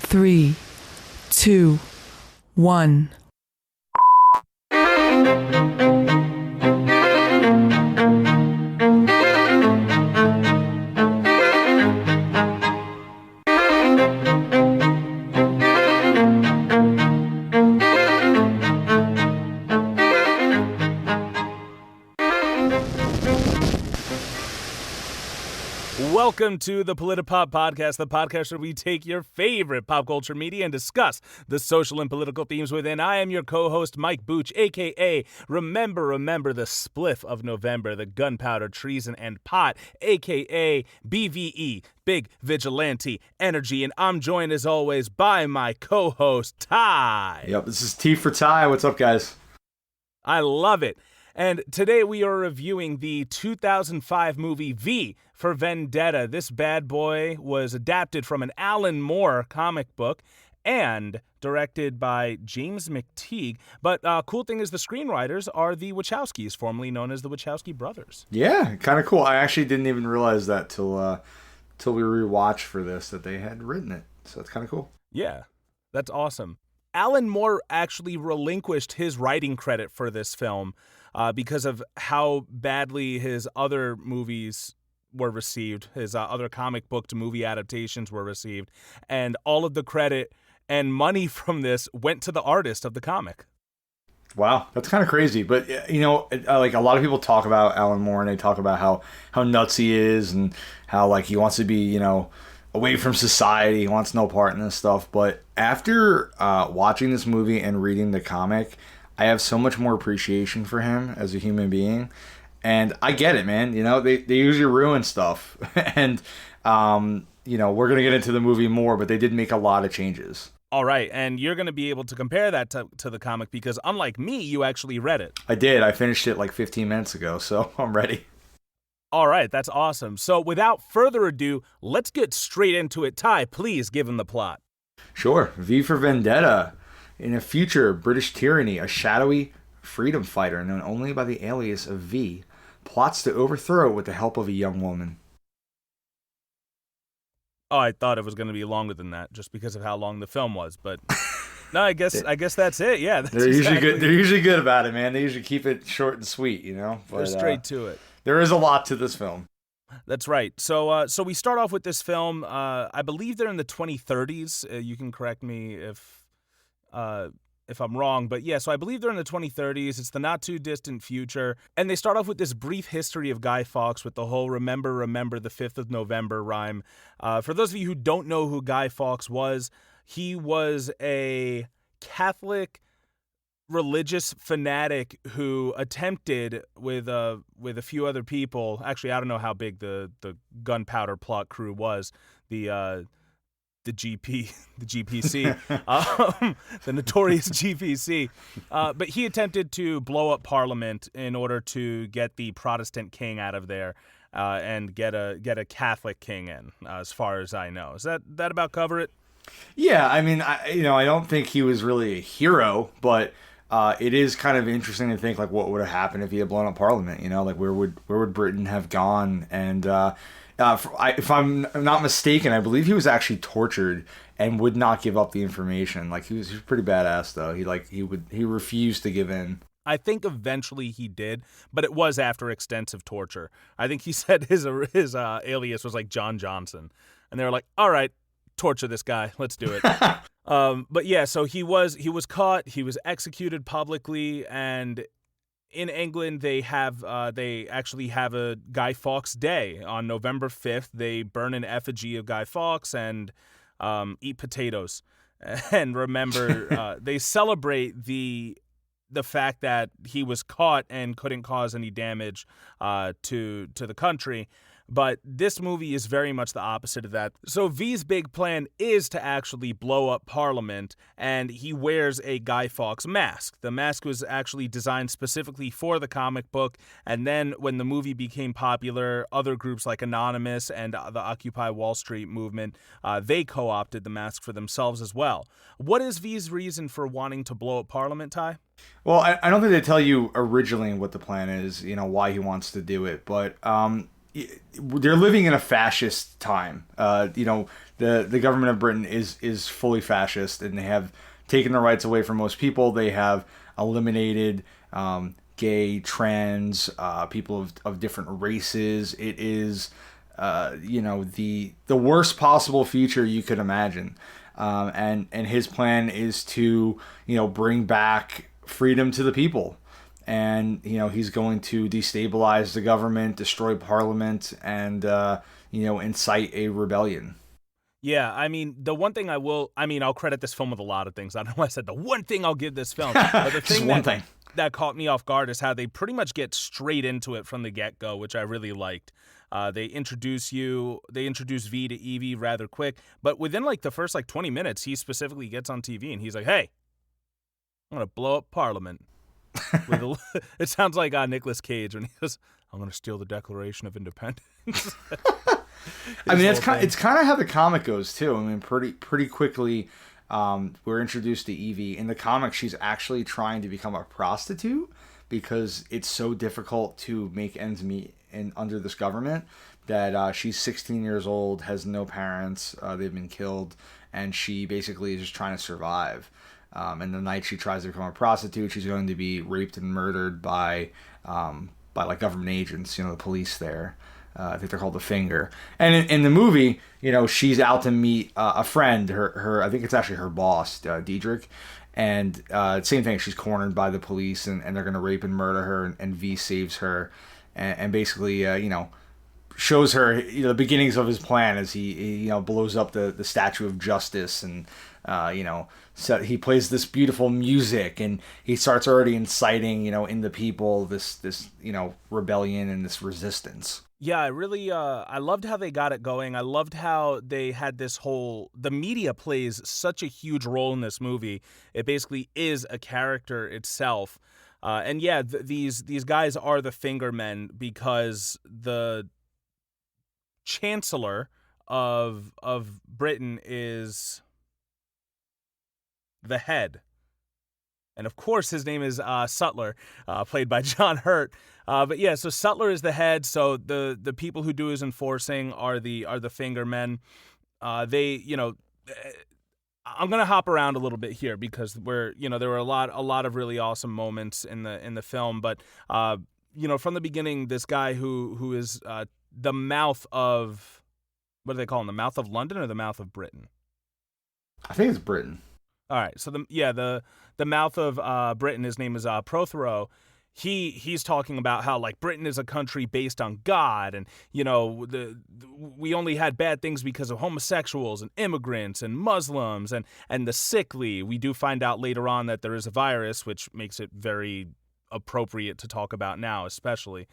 3, 2, 1. Welcome to the Politipop Podcast, the podcast where we take your favorite pop culture media and discuss the social and political themes within. I am your co-host, Mike Booch, a.k.a. Remember the Spliff of November, the Gunpowder, Treason, and Pot, a.k.a. BVE, Big Vigilante Energy, and I'm joined, as always, by my co-host, Ty. Yep, this is T for Ty. What's up, guys? I love it. And today we are reviewing the 2005 movie V for Vendetta. This bad boy was adapted from an Alan Moore comic book and directed by James McTeague. But cool thing is the screenwriters are the Wachowskis, formerly known as the Wachowski brothers. Yeah, kind of cool. I actually didn't even realize that till we rewatched for this, that they had written it. So it's kind of cool. Yeah, that's awesome. Alan Moore actually relinquished his writing credit for this film because of how badly his other movies were received, his other comic book to movie adaptations were received, and all of the credit and money from this went to the artist of the comic. Wow, that's kind of crazy. But, you know, like a lot of people talk about Alan Moore and they talk about how nuts he is and how, like, he wants to be, you know, away from society. He wants no part in this stuff. But after watching this movie and reading the comic, I have so much more appreciation for him as a human being. And I get it, man. You know, they usually ruin stuff. And, you know, we're going to get into the movie more, but they did make a lot of changes. All right, and you're going to be able to compare that to the comic because, unlike me, you actually read it. I did. I finished it like 15 minutes ago, so I'm ready. All right, that's awesome. So without further ado, let's get straight into it. Ty, please give him the plot. Sure. V for Vendetta. In a future British tyranny, a shadowy freedom fighter known only by the alias of V plots to overthrow it with the help of a young woman. Oh, I thought it was going to be longer than that just because of how long the film was, but no, I guess that's it. Yeah, that's they're usually good. They're usually good about it, man. They usually keep it short and sweet, you know. But, they're straight to it. There is a lot to this film. That's right. So we start off with this film. I believe they're in the 2030s. You can correct me if I'm wrong, but yeah, so I believe they're in the 2030s. It's the not too distant future. And they start off with this brief history of Guy Fawkes with the whole remember the 5th of November rhyme. For those of you who don't know who Guy Fawkes was, he was a Catholic religious fanatic who attempted with a few other people. Actually, I don't know how big the gunpowder plot crew was. The GPC, the notorious GPC. But he attempted to blow up Parliament in order to get the Protestant king out of there and get a Catholic king in, as far as I know. Does that about cover it? Yeah, I mean, I don't think he was really a hero, but it is kind of interesting to think, like, what would have happened if he had blown up Parliament, you know? Like, where would Britain have gone? And if I'm not mistaken, I believe he was actually tortured and would not give up the information. Like, he was pretty badass, though. He refused to give in. I think eventually he did, but it was after extensive torture. I think he said his alias was like John Johnson, and they were like, "All right, torture this guy. Let's do it." But yeah, so he was caught. He was executed publicly, and in England, they actually have a Guy Fawkes Day on November 5th. They burn an effigy of Guy Fawkes and eat potatoes, and remember. They celebrate the fact that he was caught and couldn't cause any damage to the country. But this movie is very much the opposite of that. So V's big plan is to actually blow up Parliament, and he wears a Guy Fawkes mask. The mask was actually designed specifically for the comic book, and then when the movie became popular, other groups like Anonymous and the Occupy Wall Street movement, they co-opted the mask for themselves as well. What is V's reason for wanting to blow up Parliament, Ty? Well, I don't think they tell you originally what the plan is, you know, why he wants to do it, but they're living in a fascist time. The government of Britain is fully fascist, and they have taken the rights away from most people. They have eliminated gay, trans, people of different races. It is, the worst possible future you could imagine. And his plan is to, bring back freedom to the people. And, he's going to destabilize the government, destroy parliament, and, incite a rebellion. Yeah, I mean, the one thing I'll credit this film with a lot of things. I don't know why I said the one thing I'll give this film. But the thing that caught me off guard is how they pretty much get straight into it from the get-go, which I really liked. They introduce V to Evie rather quick. But within, the first, 20 minutes, he specifically gets on TV and he's like, hey, I'm going to blow up Parliament. It sounds like Nicolas Cage when he goes, I'm going to steal the Declaration of Independence. I mean, it's kind of how the comic goes too. I mean, pretty quickly, we're introduced to Evie. In the comic, she's actually trying to become a prostitute because it's so difficult to make ends meet under this government that she's 16 years old, has no parents, they've been killed, and she basically is just trying to survive. And the night she tries to become a prostitute, she's going to be raped and murdered by government agents, the police there. I think they're called the Finger. And in the movie, she's out to meet a friend. Her I think it's actually her boss, Diedrich. And same thing. She's cornered by the police, and they're going to rape and murder her. And V saves her, and basically, shows her the beginnings of his plan as he blows up the Statue of Justice, and so he plays this beautiful music, and he starts already inciting in the people this rebellion and this resistance. Yeah, I really I loved how they got it going. I loved how they had the media plays such a huge role in this movie. It basically is a character itself. And yeah, these guys are the Finger Men because the Chancellor of Britain is the head. And of course, his name is Sutler, played by John Hurt. But yeah, so Sutler is the head. So the people who do his enforcing are the Finger Men. I'm gonna hop around a little bit here because there were a lot of really awesome moments in the film. But from the beginning, this guy who is the mouth of, what do they call him? The mouth of London or the mouth of Britain? I think it's Britain. All right, so the mouth of Britain, his name is Prothero. He's talking about how Britain is a country based on God, and we only had bad things because of homosexuals and immigrants and Muslims and the sickly. We do find out later on that there is a virus, which makes it very appropriate to talk about now, especially.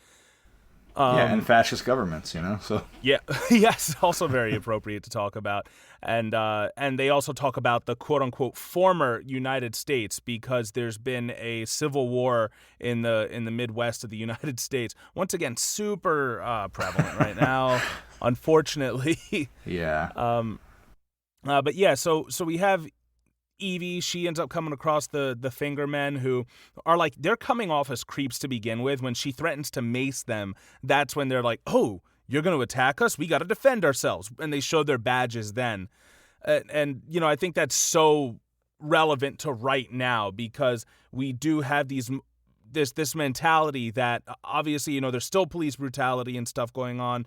And fascist governments, so. Yeah, yes, also very appropriate to talk about. And they also talk about the quote-unquote former United States because there's been a civil war in the Midwest of the United States. Once again, super prevalent right now, unfortunately. Yeah. But yeah, so we have Evie. She ends up coming across the Finger Men, who are they're coming off as creeps to begin with. When she threatens to mace them, that's when they're like, oh, you're going to attack us? We got to defend ourselves. And they show their badges then. And I think that's so relevant to right now because we do have this mentality that obviously, there's still police brutality and stuff going on.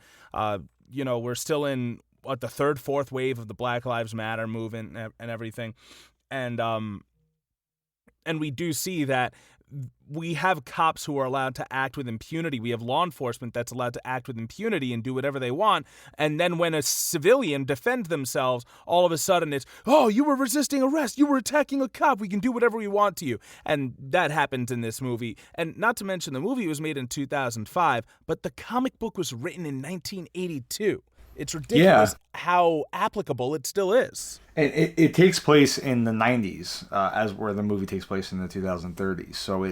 We're still in the third, fourth wave of the Black Lives Matter movement and everything. And we do see that we have cops who are allowed to act with impunity. We have law enforcement that's allowed to act with impunity and do whatever they want. And then when a civilian defends themselves, all of a sudden it's, oh, you were resisting arrest. You were attacking a cop. We can do whatever we want to you. And that happens in this movie. And not to mention the movie was made in 2005, but the comic book was written in 1982. It's ridiculous how applicable it still is. And it takes place in the 90s, as where the movie takes place in the 2030s. So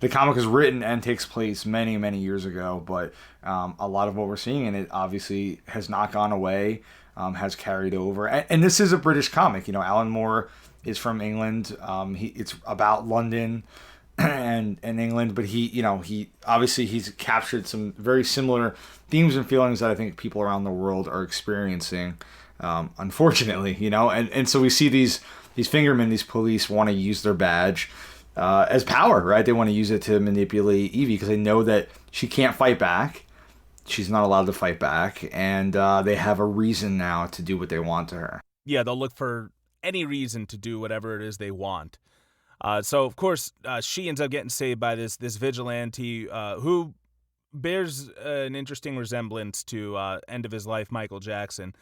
the comic is written and takes place many, many years ago. But a lot of what we're seeing in it obviously has not gone away, has carried over. And this is a British comic. Alan Moore is from England. It's about London. and England, but he obviously he's captured some very similar themes and feelings that I think people around the world are experiencing, unfortunately, and so we see these fingermen, these police want to use their badge as power, right? They want to use it to manipulate Evie because they know that she can't fight back. She's not allowed to fight back, and they have a reason now to do what they want to her. Yeah, they'll look for any reason to do whatever it is they want. So, of course, she ends up getting saved by this vigilante who bears an interesting resemblance to end of his life Michael Jackson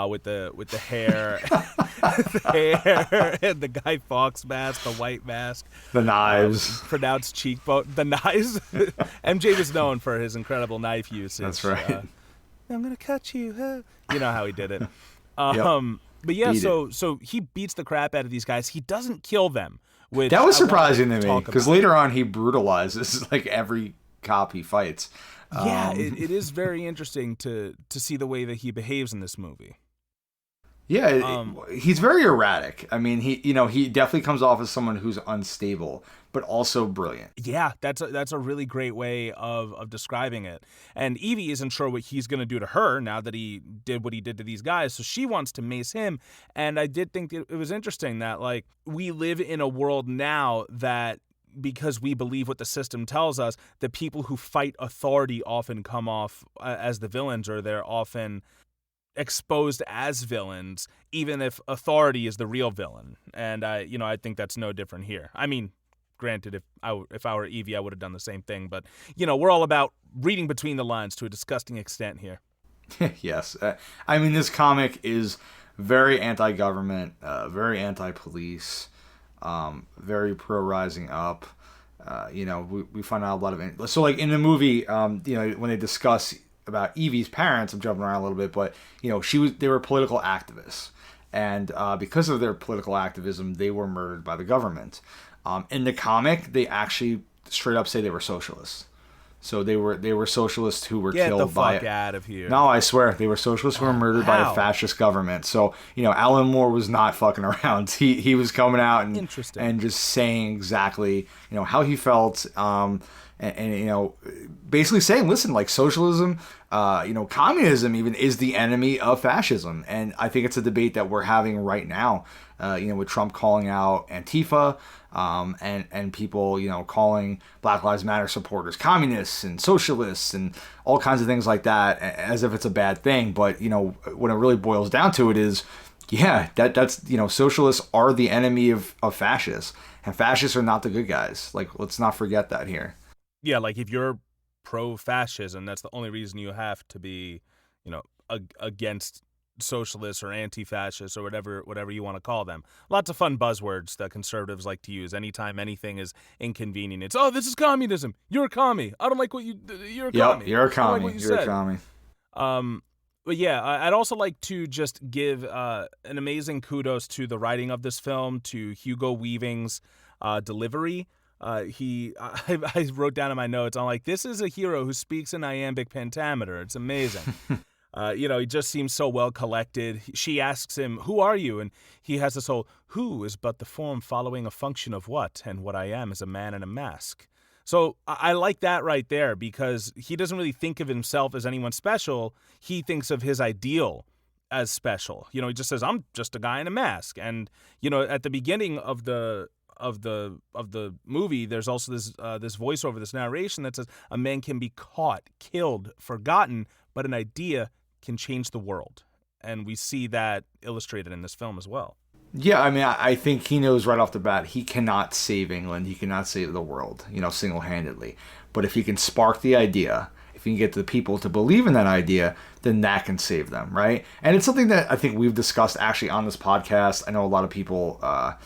with the hair, the hair, and the Guy Fawkes mask, the white mask, the knives, pronounced cheekbone, the knives. MJ was known for his incredible knife usage. That's right. I'm gonna cut you. Huh? You know how he did it. Yep. But yeah, so he beats the crap out of these guys. He doesn't kill them. Which that was surprising to me because later on he brutalizes like every cop he fights. Yeah, it is very interesting to see the way that he behaves in this movie. Yeah, he's very erratic. I mean, he definitely comes off as someone who's unstable, but also brilliant. Yeah, that's a really great way of describing it. And Evie isn't sure what he's going to do to her now that he did what he did to these guys, so she wants to mace him. And I did think it was interesting that, like, we live in a world now that, because we believe what the system tells us, the people who fight authority often come off as the villains, or they're often exposed as villains, even if authority is the real villain. And I think that's no different here. I mean, granted, if I were Evie, I would have done the same thing. But we're all about reading between the lines to a disgusting extent here. Yes, I mean, this comic is very anti-government, very anti-police, very pro-rising up. We find out a lot of it. So, like in the movie, when they discuss about Evie's parents, I'm jumping around a little bit, but they were political activists, and because of their political activism, they were murdered by the government. In the comic, they actually straight up say they were socialists. So they were socialists who were killed by... Get the fuck out of here. No, I swear. They were socialists who were murdered by a fascist government. So, Alan Moore was not fucking around. He was coming out and just saying exactly, how he felt, and basically saying, listen, like socialism, communism even is the enemy of fascism. And I think it's a debate that we're having right now, with Trump calling out Antifa, and people, calling Black Lives Matter supporters communists and socialists and all kinds of things like that, as if it's a bad thing. But, when it really boils down to it is, yeah, that's socialists are the enemy of fascists, and fascists are not the good guys. Like, let's not forget that here. Yeah, like if you're pro-fascism, that's the only reason you have to be, against socialists or anti-fascists or whatever you want to call them. Lots of fun buzzwords that conservatives like to use anytime anything is inconvenient. It's, this is communism. You're a commie. I don't like what you're a commie. You're a commie. You're a commie. But yeah, I'd also like to just give an amazing kudos to the writing of this film, to Hugo Weaving's delivery. I wrote down in my notes, I'm like, this is a hero who speaks in iambic pentameter. It's amazing. He just seems so well collected. She asks him, who are you? And he has this whole, who is but the form following a function of what? And what I am is a man in a mask. So I like that right there, because he doesn't really think of himself as anyone special. He thinks of his ideal as special. He just says, I'm just a guy in a mask. And, at the beginning of the movie, there's also this voiceover, this narration that says a man can be caught, killed, forgotten, but an idea can change the world. And we see that illustrated in this film as well. Yeah, I mean, I think he knows right off the bat he cannot save England, he cannot save the world, single-handedly. But if he can spark the idea, if he can get the people to believe in that idea, then that can save them, right? And it's something that I think we've discussed actually on this podcast. I know a lot of people, on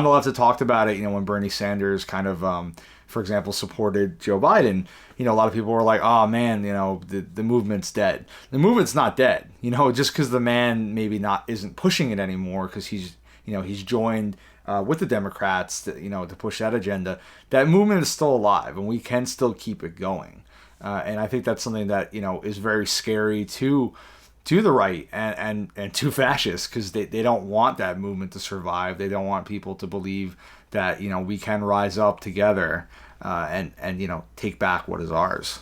the left have talked about it, when Bernie Sanders kind of, for example, supported Joe Biden. A lot of people were like, oh man, the movement's dead. The movement's not dead, just because the man maybe isn't pushing it anymore because he's joined with the Democrats to push that agenda. That movement is still alive, and we can still keep it going. And I think that's something that is very scary to the right and to fascists, because they don't want that movement to survive. They don't want people to believe that, we can rise up together and take back what is ours.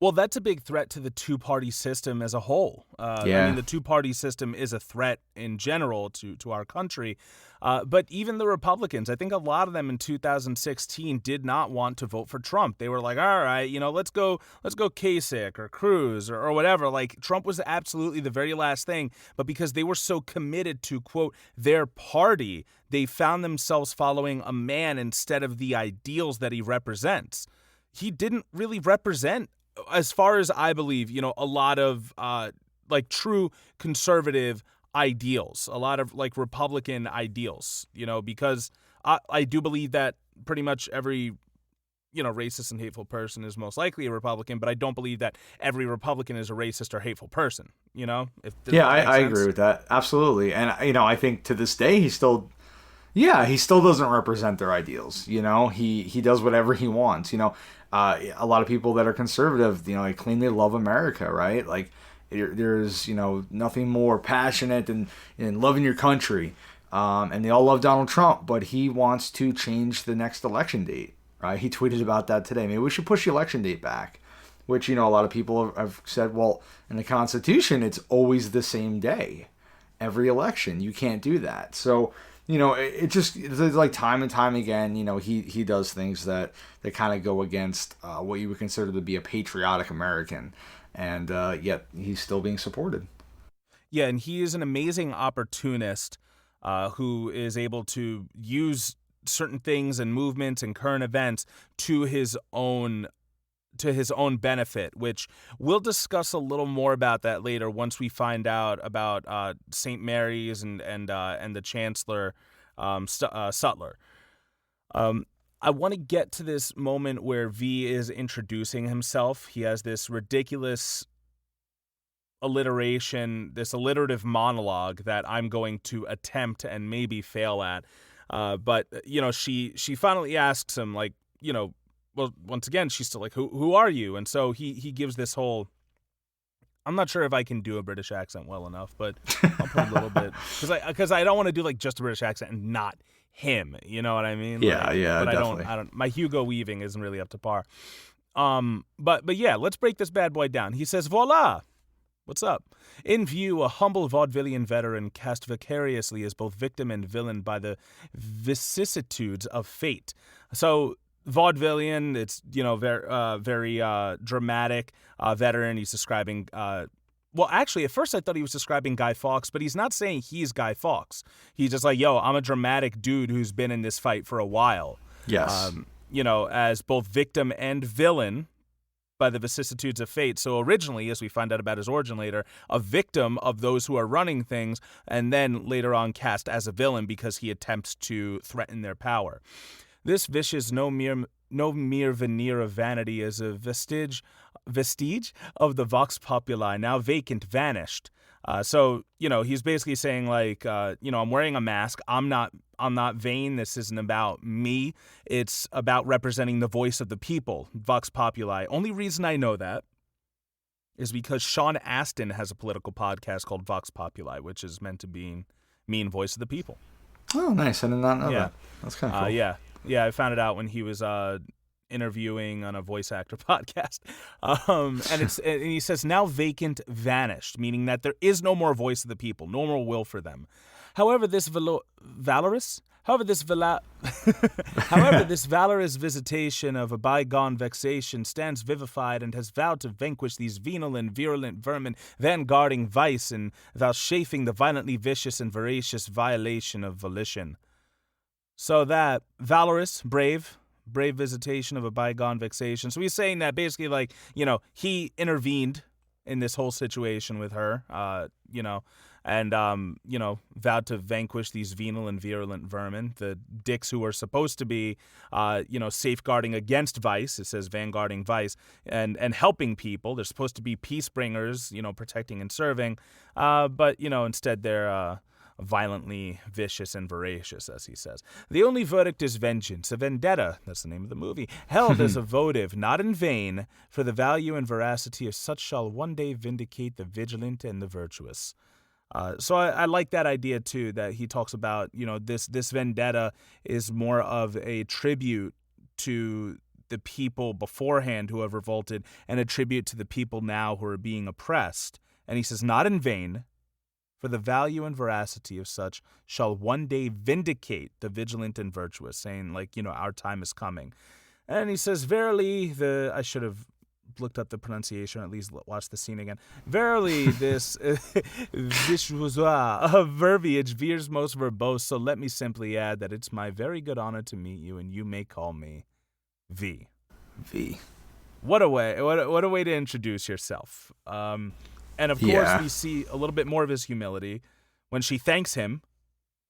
Well, that's a big threat to the two-party system as a whole. Yeah. I mean, the two-party system is a threat in general to our country. But even the Republicans, I think a lot of them in 2016 did not want to vote for Trump. They were like, all right, let's go Kasich or Cruz or whatever. Like, Trump was absolutely the very last thing. But because they were so committed to, quote, their party, they found themselves following a man instead of the ideals that he represents. He didn't really represent, as far as I believe, a lot of true conservative ideals, a lot of Republican ideals, because I do believe that pretty much every, racist and hateful person is most likely a Republican, but I don't believe that every Republican is a racist or hateful person, I agree with that. Absolutely. And, I think to this day, he still doesn't represent their ideals. He does whatever he wants. A lot of people that are conservative, they claim they love America, right? Like, there's, nothing more passionate than loving your country. And they all love Donald Trump, but he wants to change the next election date, right? He tweeted about that today. Maybe we should push the election date back, which, a lot of people have said, well, in the Constitution, it's always the same day. Every election, you can't do that. So, it's like time and time again, he does things that kind of go against what you would consider to be a patriotic American. And yet he's still being supported. Yeah, and he is an amazing opportunist who is able to use certain things and movements and current events to his own benefit, which we'll discuss a little more about that later once we find out about St. Mary's and the Chancellor Sutler. I want to get to this moment where V is introducing himself. He has this ridiculous alliteration, this alliterative monologue that I'm going to attempt and maybe fail at. But she finally asks him, well, once again, she's still like, who are you? And so he gives this whole, I'm not sure if I can do a British accent well enough, but I'll put a little bit, because I don't want to do just a British accent and not him, you know what I mean? Yeah, but definitely. I don't, my Hugo weaving isn't really up to par. But yeah, let's break this bad boy down. He says, voila, what's up? In view, a humble vaudevillian veteran cast vicariously as both victim and villain by the vicissitudes of fate. So vaudevillian, it's, very dramatic veteran. He's describing well, actually, at first I thought he was describing Guy Fawkes, but he's not saying he's Guy Fawkes. He's just like, I'm a dramatic dude who's been in this fight for a while. Yes. As both victim and villain by the vicissitudes of fate. So originally, as we find out about his origin later, a victim of those who are running things, and then later on cast as a villain because he attempts to threaten their power. This vicious no mere veneer of vanity is a vestige of the vox populi, now vacant, vanished. So he's basically saying I'm wearing a mask. I'm not vain. This isn't about me. It's about representing the voice of the people, vox populi. Only reason I know that is because Sean Astin has a political podcast called Vox Populi, which is meant to mean voice of the people. Oh, nice. I did not know that. That's kind of cool. Yeah, I found it out when he was interviewing on a voice actor podcast. And he says, now vacant, vanished, meaning that there is no more voice of the people, no more will for them. However, this valorous visitation of a bygone vexation stands vivified and has vowed to vanquish these venal and virulent vermin, vanguarding vice and vouchsafing the violently vicious and voracious violation of volition. So that valorous, brave visitation of a bygone vexation. So he's saying that basically, he intervened in this whole situation with her, and vowed to vanquish these venal and virulent vermin, the dicks who are supposed to be, safeguarding against vice. It says vanguarding vice and helping people. They're supposed to be peace bringers, protecting and serving, but instead they're violently vicious and voracious, as he says. The only verdict is vengeance, a vendetta, that's the name of the movie, held as a votive, not in vain, for the value and veracity of such shall one day vindicate the vigilant and the virtuous. So I like that idea too, that he talks about, this vendetta is more of a tribute to the people beforehand who have revolted and a tribute to the people now who are being oppressed. And he says, not in vain, for the value and veracity of such shall one day vindicate the vigilant and virtuous, saying our time is coming. And he says, verily, I should have looked up the pronunciation, or at least watched the scene again. Verily, this bourgeois of verbiage veers most verbose, so let me simply add that it's my very good honor to meet you, and you may call me V. V. What a way to introduce yourself. And of course, we see a little bit more of his humility when she thanks him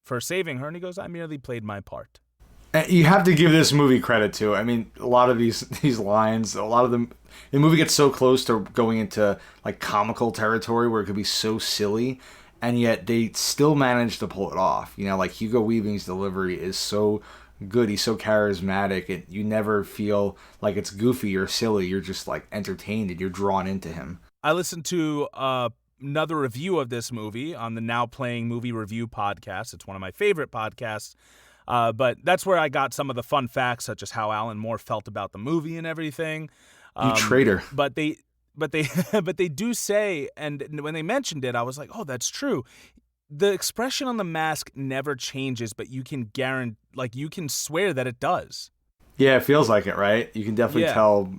for saving her, and he goes, I merely played my part. And you have to give this movie credit too. I mean, a lot of these lines, a lot of them, the movie gets so close to going into like comical territory where it could be so silly, and yet they still manage to pull it off. Like Hugo Weaving's delivery is so good. He's so charismatic. You never feel like it's goofy or silly. You're just like entertained and you're drawn into him. I listened to another review of this movie on the Now Playing Movie Review podcast. It's one of my favorite podcasts. But that's where I got some of the fun facts, such as how Alan Moore felt about the movie and everything. You traitor. But they do say, and when they mentioned it, I was like, oh, that's true. The expression on the mask never changes, but you can you can swear that it does. Yeah, it feels like it, right? You can definitely tell,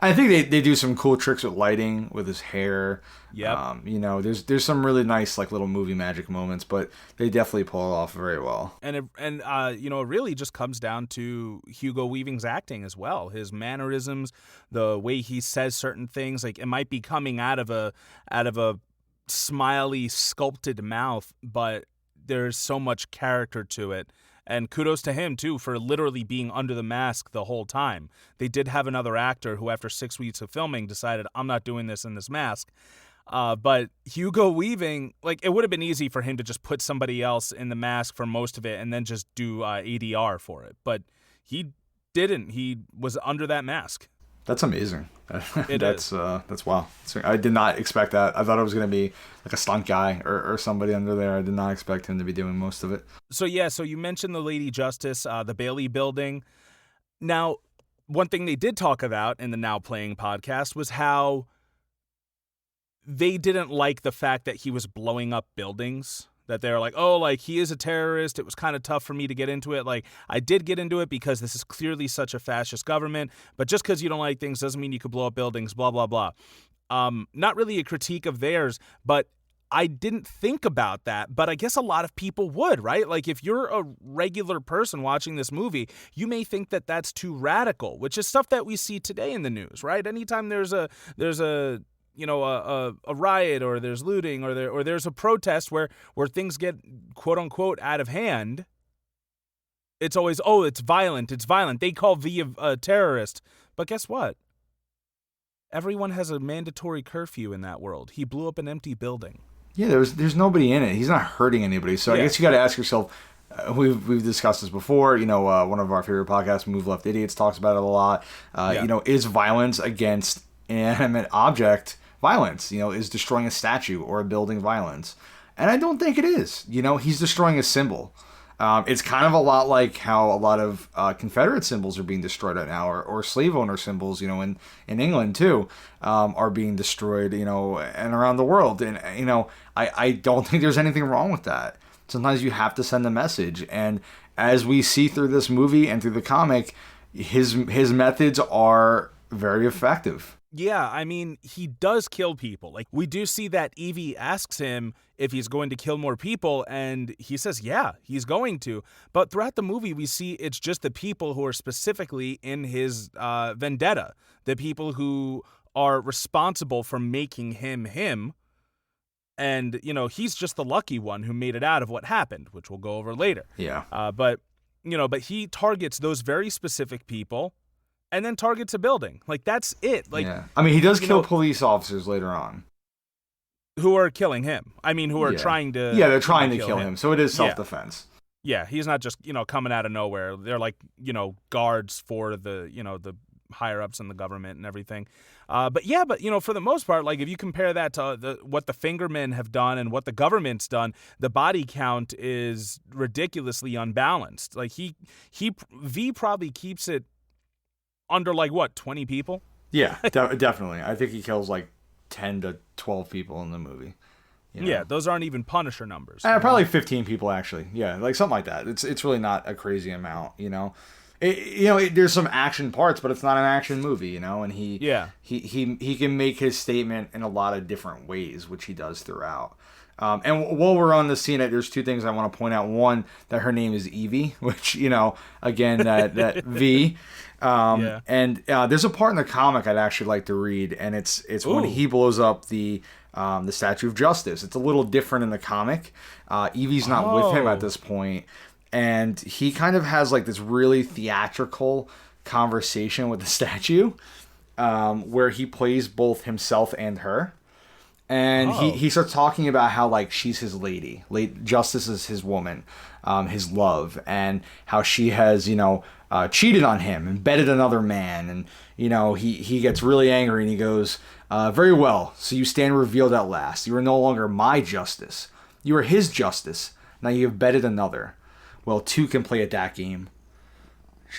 I think they do some cool tricks with lighting, with his hair. Yeah. There's some really nice like little movie magic moments, but they definitely pull it off very well. And it really just comes down to Hugo Weaving's acting as well. His mannerisms, the way he says certain things, like it might be coming out of a smiley, sculpted mouth, but there's so much character to it. And kudos to him, too, for literally being under the mask the whole time. They did have another actor who, after 6 weeks of filming, decided, I'm not doing this in this mask. But Hugo Weaving, it would have been easy for him to just put somebody else in the mask for most of it and then just do ADR for it. But he didn't. He was under that mask. That's amazing. That's wow. I did not expect that. I thought it was going to be like a stunt guy or somebody under there. I did not expect him to be doing most of it. So you mentioned the Lady Justice, the Bailey building. Now, one thing they did talk about in the Now Playing podcast was how they didn't like the fact that he was blowing up buildings. That they're like, he is a terrorist. It was kind of tough for me to get into it. I did get into it because this is clearly such a fascist government. But just because you don't like things doesn't mean you could blow up buildings, blah, blah, blah. Not really a critique of theirs, but I didn't think about that. But I guess a lot of people would, right? If you're a regular person watching this movie, you may think that that's too radical, which is stuff that we see today in the news, right? Anytime there's a riot or there's looting or there's a protest where things get quote unquote out of hand, it's always, it's violent. They call V a terrorist. But guess what? Everyone has a mandatory curfew in that world. He blew up an empty building. Yeah, there's nobody in it. He's not hurting anybody. So I guess you got to ask yourself, we've discussed this before. One of our favorite podcasts, Move Left Idiots, talks about it a lot. Is violence against inanimate object violence? Is destroying a statue or a building violence? And I don't think it is. He's destroying a symbol. It's kind of a lot like how a lot of Confederate symbols are being destroyed right now, or slave owner symbols, in England too, are being destroyed, and around the world. And, I don't think there's anything wrong with that. Sometimes you have to send a message. And as we see through this movie and through the comic, his methods are very effective. Yeah, he does kill people. We do see that Evie asks him if he's going to kill more people, and he says, yeah, he's going to. But throughout the movie, we see it's just the people who are specifically in his vendetta, the people who are responsible for making him. And, he's just the lucky one who made it out of what happened, which we'll go over later. Yeah. But he targets those very specific people and then targets a building. That's it. Yeah. He does kill police officers later on. Who are killing him. Who are trying to... Yeah, they're trying to kill him. So it is self-defense. Yeah, he's not just, coming out of nowhere. They're guards for the higher ups in the government and everything. But for the most part, like if you compare that to what the Fingermen have done and what the government's done, the body count is ridiculously unbalanced. Like V probably keeps it under 20 people. Yeah, definitely. I think he kills 10 to 12 people in the movie. Yeah, those aren't even Punisher numbers. Probably 15 people actually. Yeah, something like that. It's really not a crazy amount. There's some action parts, but it's not an action movie. And he can make his statement in a lot of different ways, which he does throughout. And while we're on the scene, there's two things I want to point out. One, that her name is Evie, which again that V. And there's a part in the comic I'd actually like to read, and it's when he blows up the Statue of Justice. It's a little different in the comic. Evie's not with him at this point, and he kind of has this really theatrical conversation with the statue, where he plays both himself and her. And he starts talking about how she's his lady. Justice is his woman, his love, and how she has cheated on him and bedded another man. And he gets really angry and he goes, "Very well. So you stand revealed at last. You are no longer my justice. You are his justice. Now you have bedded another. Well, two can play at that game."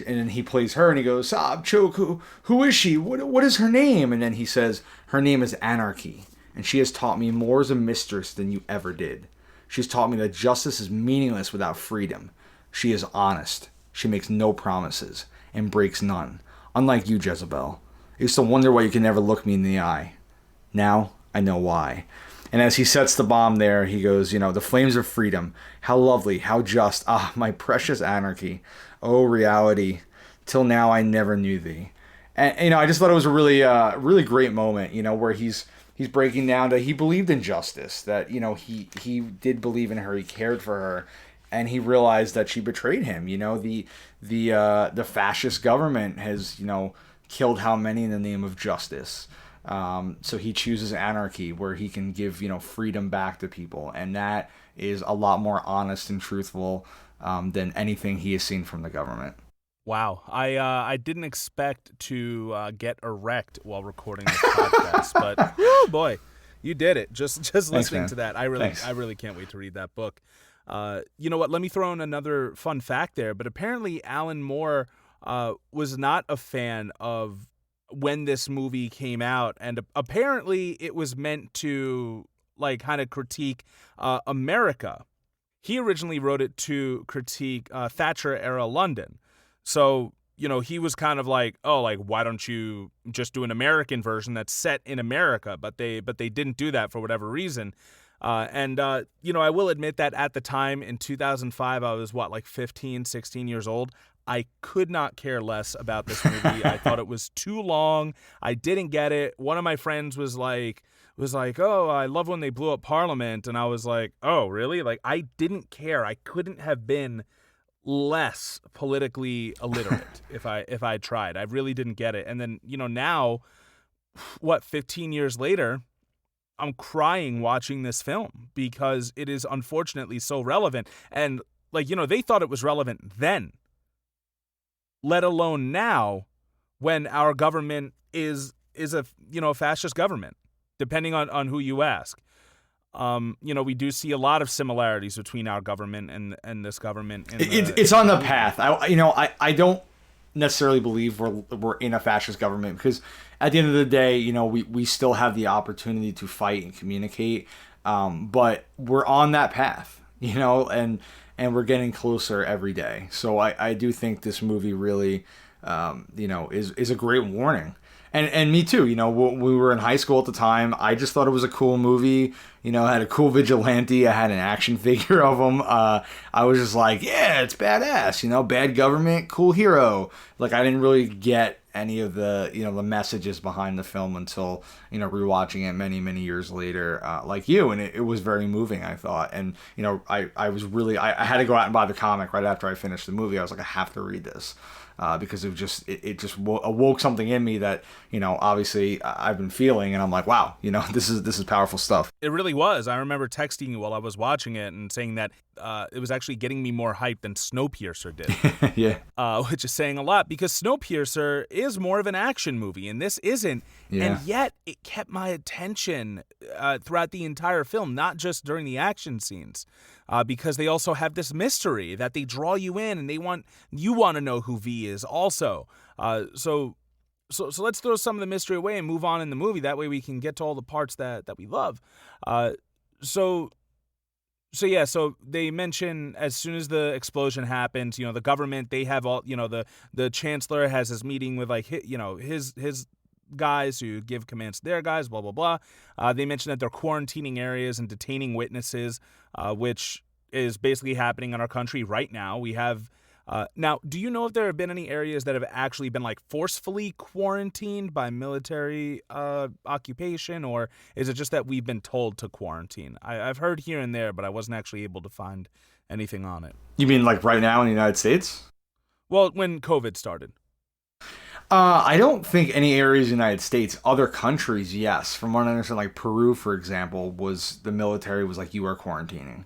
And then he plays her and he goes, "Choke, who is she? What is her name?" And then he says, "Her name is Anarchy. And she has taught me more as a mistress than you ever did. She's taught me that justice is meaningless without freedom. She is honest. She makes no promises and breaks none. Unlike you, Jezebel. I used to wonder why you could never look me in the eye. Now I know why." And as he sets the bomb there, he goes, "The flames of freedom. How lovely, how just. Ah, my precious Anarchy. Oh, reality. Till now I never knew thee." And, I just thought it was a really great moment, where he's breaking down that he believed in justice, that, he did believe in her, he cared for her, and he realized that she betrayed him. The fascist government has, killed how many in the name of justice. So he chooses anarchy, where he can give, freedom back to people. And that is a lot more honest and truthful than anything he has seen from the government. Wow, I didn't expect to get erect while recording this podcast, but oh boy, you did it. Just listening to that, I really can't wait to read that book. You know what? Let me throw in another fun fact there. But apparently, Alan Moore was not a fan of when this movie came out, and apparently it was meant to kind of critique America. He originally wrote it to critique Thatcher era London. So, he was kind of why don't you just do an American version that's set in America? But they didn't do that for whatever reason. I will admit that at the time in 2005, I was 15, 16 years old. I could not care less about this movie. I thought it was too long. I didn't get it. One of my friends was like, "Oh, I love when they blew up Parliament." And I was like, "Oh, really?" I didn't care. I couldn't have been less politically illiterate if I tried. I really didn't get it. And then, now 15 years later, I'm crying watching this film because it is unfortunately so relevant. And they thought it was relevant then, let alone now, when our government is a fascist government, depending on who you ask. We do see a lot of similarities between our government and this government. It's on the path. I don't necessarily believe we're in a fascist government, because at the end of the day, we still have the opportunity to fight and communicate. But we're on that path, and we're getting closer every day. So I do think this movie really, is a great warning. And me too, when we were in high school at the time, I just thought it was a cool movie. I had a cool vigilante. I had an action figure of him. I was just like, yeah, it's badass. Bad government, cool hero. I didn't really get any of the, the messages behind the film until, rewatching it many, many years later, like you. And it was very moving, I thought. And, I was really, I had to go out and buy the comic right after I finished the movie. I was like, I have to read this. Because it just awoke something in me that, obviously I've been feeling, and I'm like, wow, this is powerful stuff. It really really was. I remember texting you while I was watching it and saying that it was actually getting me more hype than Snowpiercer did. Yeah. Which is saying a lot because Snowpiercer is more of an action movie and this isn't. Yeah. And yet it kept my attention throughout the entire film, not just during the action scenes, because they also have this mystery that they draw you in and you want to know who V is also. So let's throw some of the mystery away and move on in the movie. That way we can get to all the parts that we love. So they mention as soon as the explosion happens, the government, they have all, the chancellor has his meeting with like, his guys who give commands to their guys, blah, blah, blah. They mention that they're quarantining areas and detaining witnesses, which is basically happening in our country right now. We have, now, do you know if there have been any areas that have actually been like forcefully quarantined by military occupation, or is it just that we've been told to quarantine? I've heard here and there, but I wasn't actually able to find anything on it. You mean like right now in the United States? Well, when COVID started. I don't think any areas in the United States. Other countries, yes. From what I understand, like Peru, for example, the military was like, you are quarantining.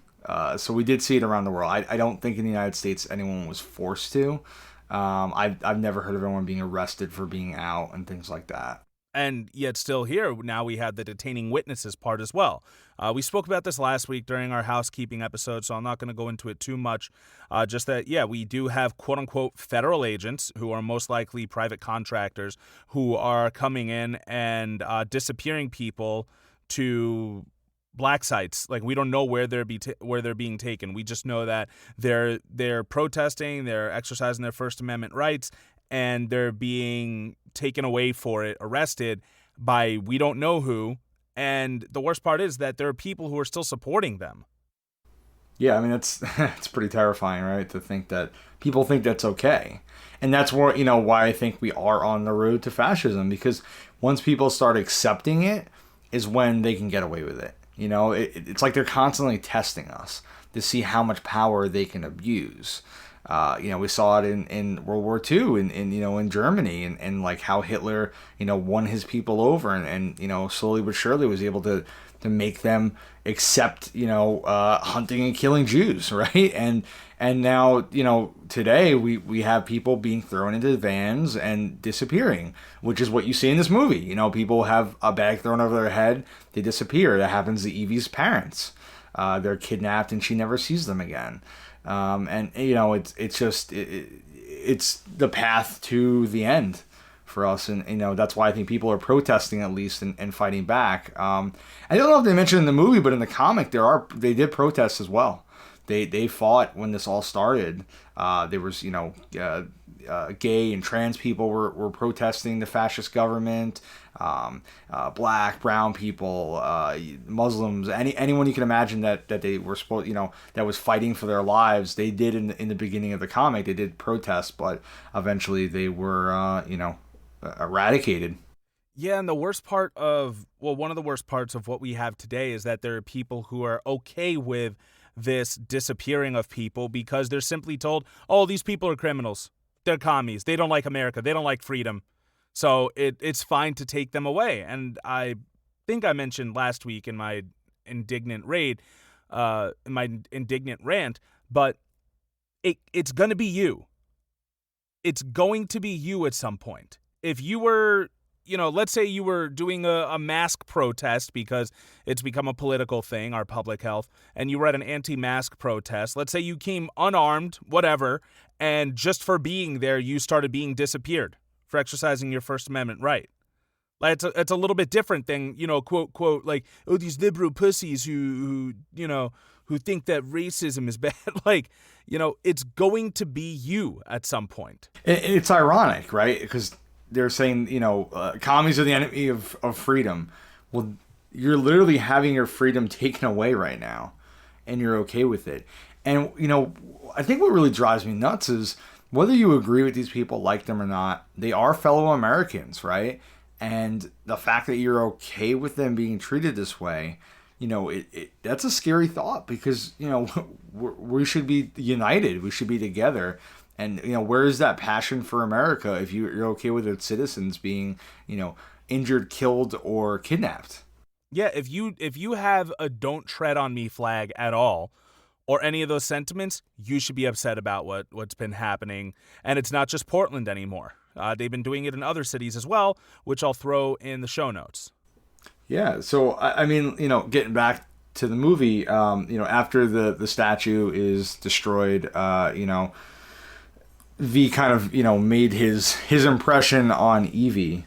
So we did see it around the world. I don't think in the United States anyone was forced to. I've never heard of anyone being arrested for being out and things like that. And yet still here, now we have the detaining witnesses part as well. We spoke about this last week during our housekeeping episode, so I'm not going to go into it too much. Just that, yeah, we do have quote-unquote federal agents who are most likely private contractors who are coming in and disappearing people to black sites. Like, we don't know where they're being taken. We just know that they're protesting, they're exercising their First Amendment rights, and they're being taken away for it, arrested by we don't know who. And the worst part is that there are people who are still supporting them. Yeah, I mean, it's pretty terrifying, right? To think that people think that's okay. And that's where, why I think we are on the road to fascism, because once people start accepting it is when they can get away with it. It's like they're constantly testing us to see how much power they can abuse. We saw it in World War II in Germany and like how Hitler, won his people over and slowly but surely was able to make them accept, hunting and killing Jews, right? And now, today we have people being thrown into vans and disappearing, which is what you see in this movie. People have a bag thrown over their head, they disappear. That happens to Evie's parents. They're kidnapped and she never sees them again. It's the path to the end for us, and that's why I think people are protesting at least and fighting back. I don't know if they mentioned in the movie, but in the comic they did protest as well. They fought when this all started. There was gay and trans people were protesting the fascist government. Black, brown people, Muslims, anyone you can imagine that they were supposed, that was fighting for their lives. They did in the beginning of the comic, they did protest, but eventually they were, eradicated. Yeah, and one of the worst parts of what we have today is that there are people who are okay with this disappearing of people because they're simply told, oh, these people are criminals. They're commies. They don't like America. They don't like freedom. So it's fine to take them away. And I think I mentioned last week in my indignant rant, but it's going to be you. It's going to be you at some point. If you were, let's say you were doing a mask protest because it's become a political thing, our public health, and you were at an anti-mask protest. Let's say you came unarmed, whatever, and just for being there, you started being disappeared for exercising your First Amendment right. Like it's a little bit different than, quote, like, oh, these liberal pussies who think that racism is bad. Like, it's going to be you at some point. It's ironic, right? Because they're saying, commies are the enemy of freedom. Well, you're literally having your freedom taken away right now, and you're okay with it. And, I think what really drives me nuts is whether you agree with these people, like them or not, they are fellow Americans, right? And the fact that you're okay with them being treated this way, that's a scary thought because, we should be united. We should be together. And, where is that passion for America if you're okay with its citizens being, injured, killed, or kidnapped? Yeah, if you have a "Don't tread on me" flag at all, or any of those sentiments, you should be upset about what's been happening. And it's not just Portland anymore. They've been doing it in other cities as well, which I'll throw in the show notes. Yeah. So I mean, getting back to the movie, after the statue is destroyed, V kind of made his impression on Evie,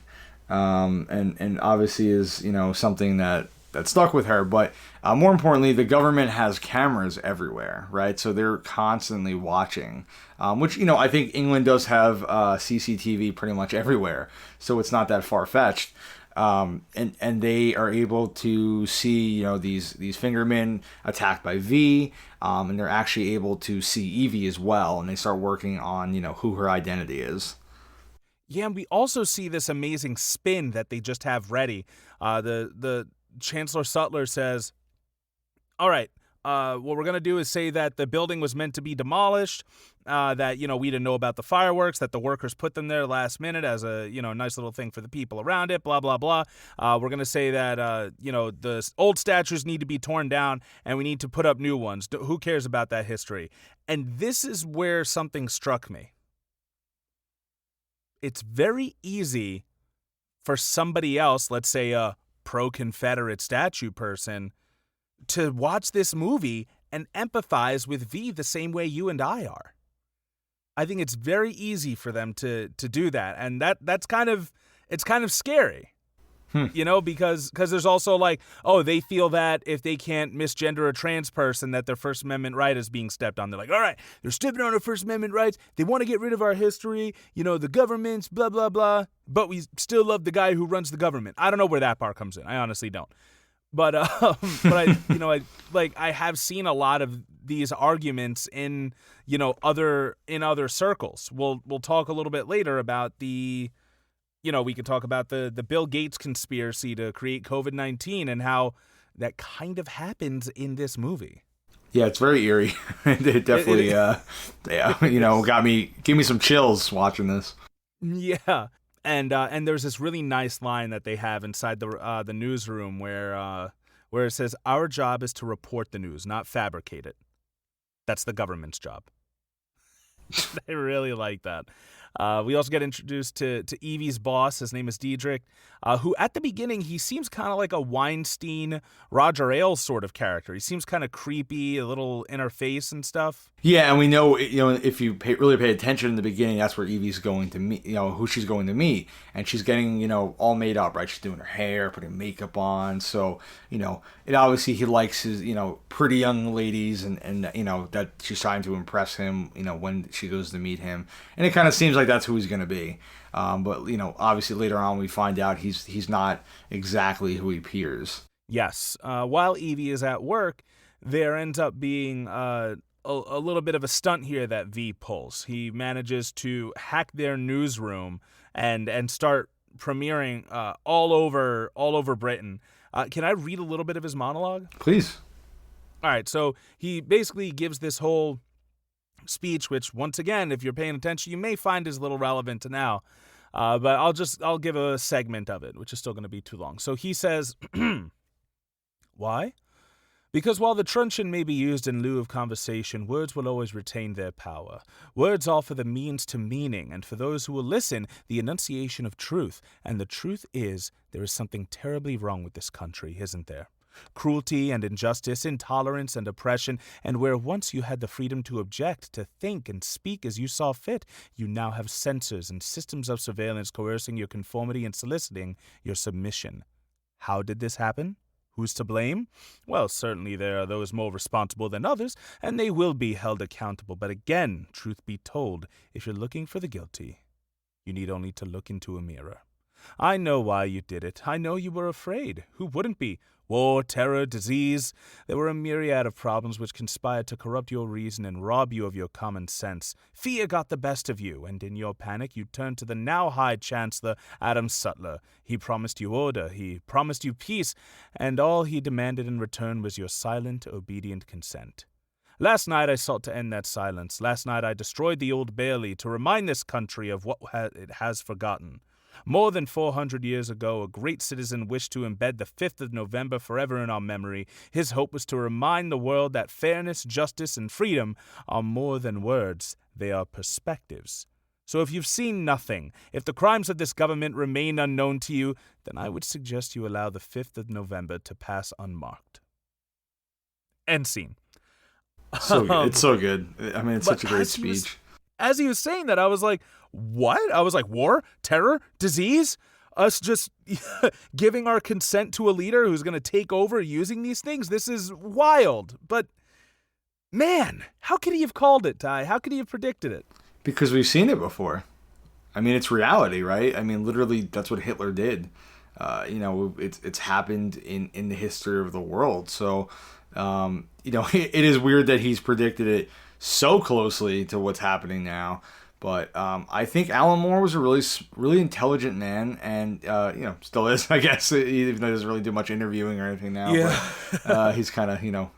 and obviously is something that stuck with her. But more importantly, the government has cameras everywhere, right? So they're constantly watching, which I think England does have CCTV pretty much everywhere, so it's not that far fetched. And they are able to see these fingermen attacked by V, and they're actually able to see Evie as well, and they start working on who her identity is. Yeah, and we also see this amazing spin that they just have ready. The Chancellor Sutler says, all right, what we're going to do is say that the building was meant to be demolished, that, we didn't know about the fireworks, that the workers put them there last minute as a, nice little thing for the people around it, blah, blah, blah. We're going to say that, the old statues need to be torn down and we need to put up new ones. Who cares about that history? And this is where something struck me. It's very easy for somebody else, let's say a pro-Confederate statue person, to watch this movie and empathize with V the same way you and I are. I think it's very easy for them to do that, and it's kind of scary. Because there's also they feel that if they can't misgender a trans person, that their First Amendment right is being stepped on. They're like, all right, they're stepping on our First Amendment rights. They want to get rid of our history, the government's blah, blah, blah. But we still love the guy who runs the government. I don't know where that part comes in. I honestly don't. But I have seen a lot of these arguments in other circles. We'll talk a little bit later about we can talk about the Bill Gates conspiracy to create COVID-19 and how that kind of happens in this movie. Yeah, it's very eerie. It definitely, gave me some chills watching this. Yeah. And there's this really nice line that they have inside the newsroom where it says, "Our job is to report the news, not fabricate it. That's the government's job." I really like that. We also get introduced to Evie's boss. His name is Diedrich, who at the beginning, he seems kind of like a Weinstein, Roger Ailes sort of character. He seems kind of creepy, a little in her face and stuff. Yeah, and we know, if you really pay attention in the beginning, that's where Evie's going to meet, who she's going to meet. And she's getting, all made up, right? She's doing her hair, putting makeup on. So, it obviously he likes his, pretty young ladies and that she's trying to impress him, when she goes to meet him. And it kind of seems like that's who he's going to be. But, obviously later on we find out he's not exactly who he appears. Yes. While Evie is at work, there ends up being a little bit of a stunt here that V pulls. He manages to hack their newsroom and start premiering all over Britain. Can I read a little bit of his monologue? Please. All right. So he basically gives this whole speech, which once again, if you're paying attention, you may find is a little relevant to now. But I'll give a segment of it, which is still going to be too long. So he says, why? Because while the truncheon may be used in lieu of conversation, words will always retain their power. Words offer the means to meaning, and for those who will listen, the enunciation of truth. And the truth is, there is something terribly wrong with this country, isn't there? Cruelty and injustice, intolerance and oppression, and where once you had the freedom to object, to think and speak as you saw fit, you now have censors and systems of surveillance coercing your conformity and soliciting your submission. How did this happen? Who's to blame? Well, certainly there are those more responsible than others, and they will be held accountable. But again, truth be told, if you're looking for the guilty, you need only to look into a mirror. I know why you did it. I know you were afraid. Who wouldn't be? War, terror, disease. There were a myriad of problems which conspired to corrupt your reason and rob you of your common sense. Fear got the best of you, and in your panic you turned to the now High Chancellor, Adam Sutler. He promised you order, he promised you peace, and all he demanded in return was your silent, obedient consent. Last night I sought to end that silence. Last night I destroyed the Old Bailey to remind this country of what it has forgotten. More than 400 years ago, a great citizen wished to embed the 5th of November forever in our memory. His hope was to remind the world that fairness, justice, and freedom are more than words. They are perspectives. So if you've seen nothing, if the crimes of this government remain unknown to you, then I would suggest you allow the 5th of November to pass unmarked. End scene. So good. It's so good. I mean, it's such a great speech. As he was saying that, I was like, what? I was like, war? Terror? Disease? Us just giving our consent to a leader who's going to take over using these things? This is wild. But, man, how could he have called it, Ty? How could he have predicted it? Because we've seen it before. I mean, it's reality, right? I mean, literally, that's what Hitler did. It's happened in the history of the world. So, it is weird that he's predicted it so closely to what's happening now. But I think Alan Moore was a really intelligent man, and still is, I guess, even though he doesn't really do much interviewing or anything now. Yeah. But he's kind of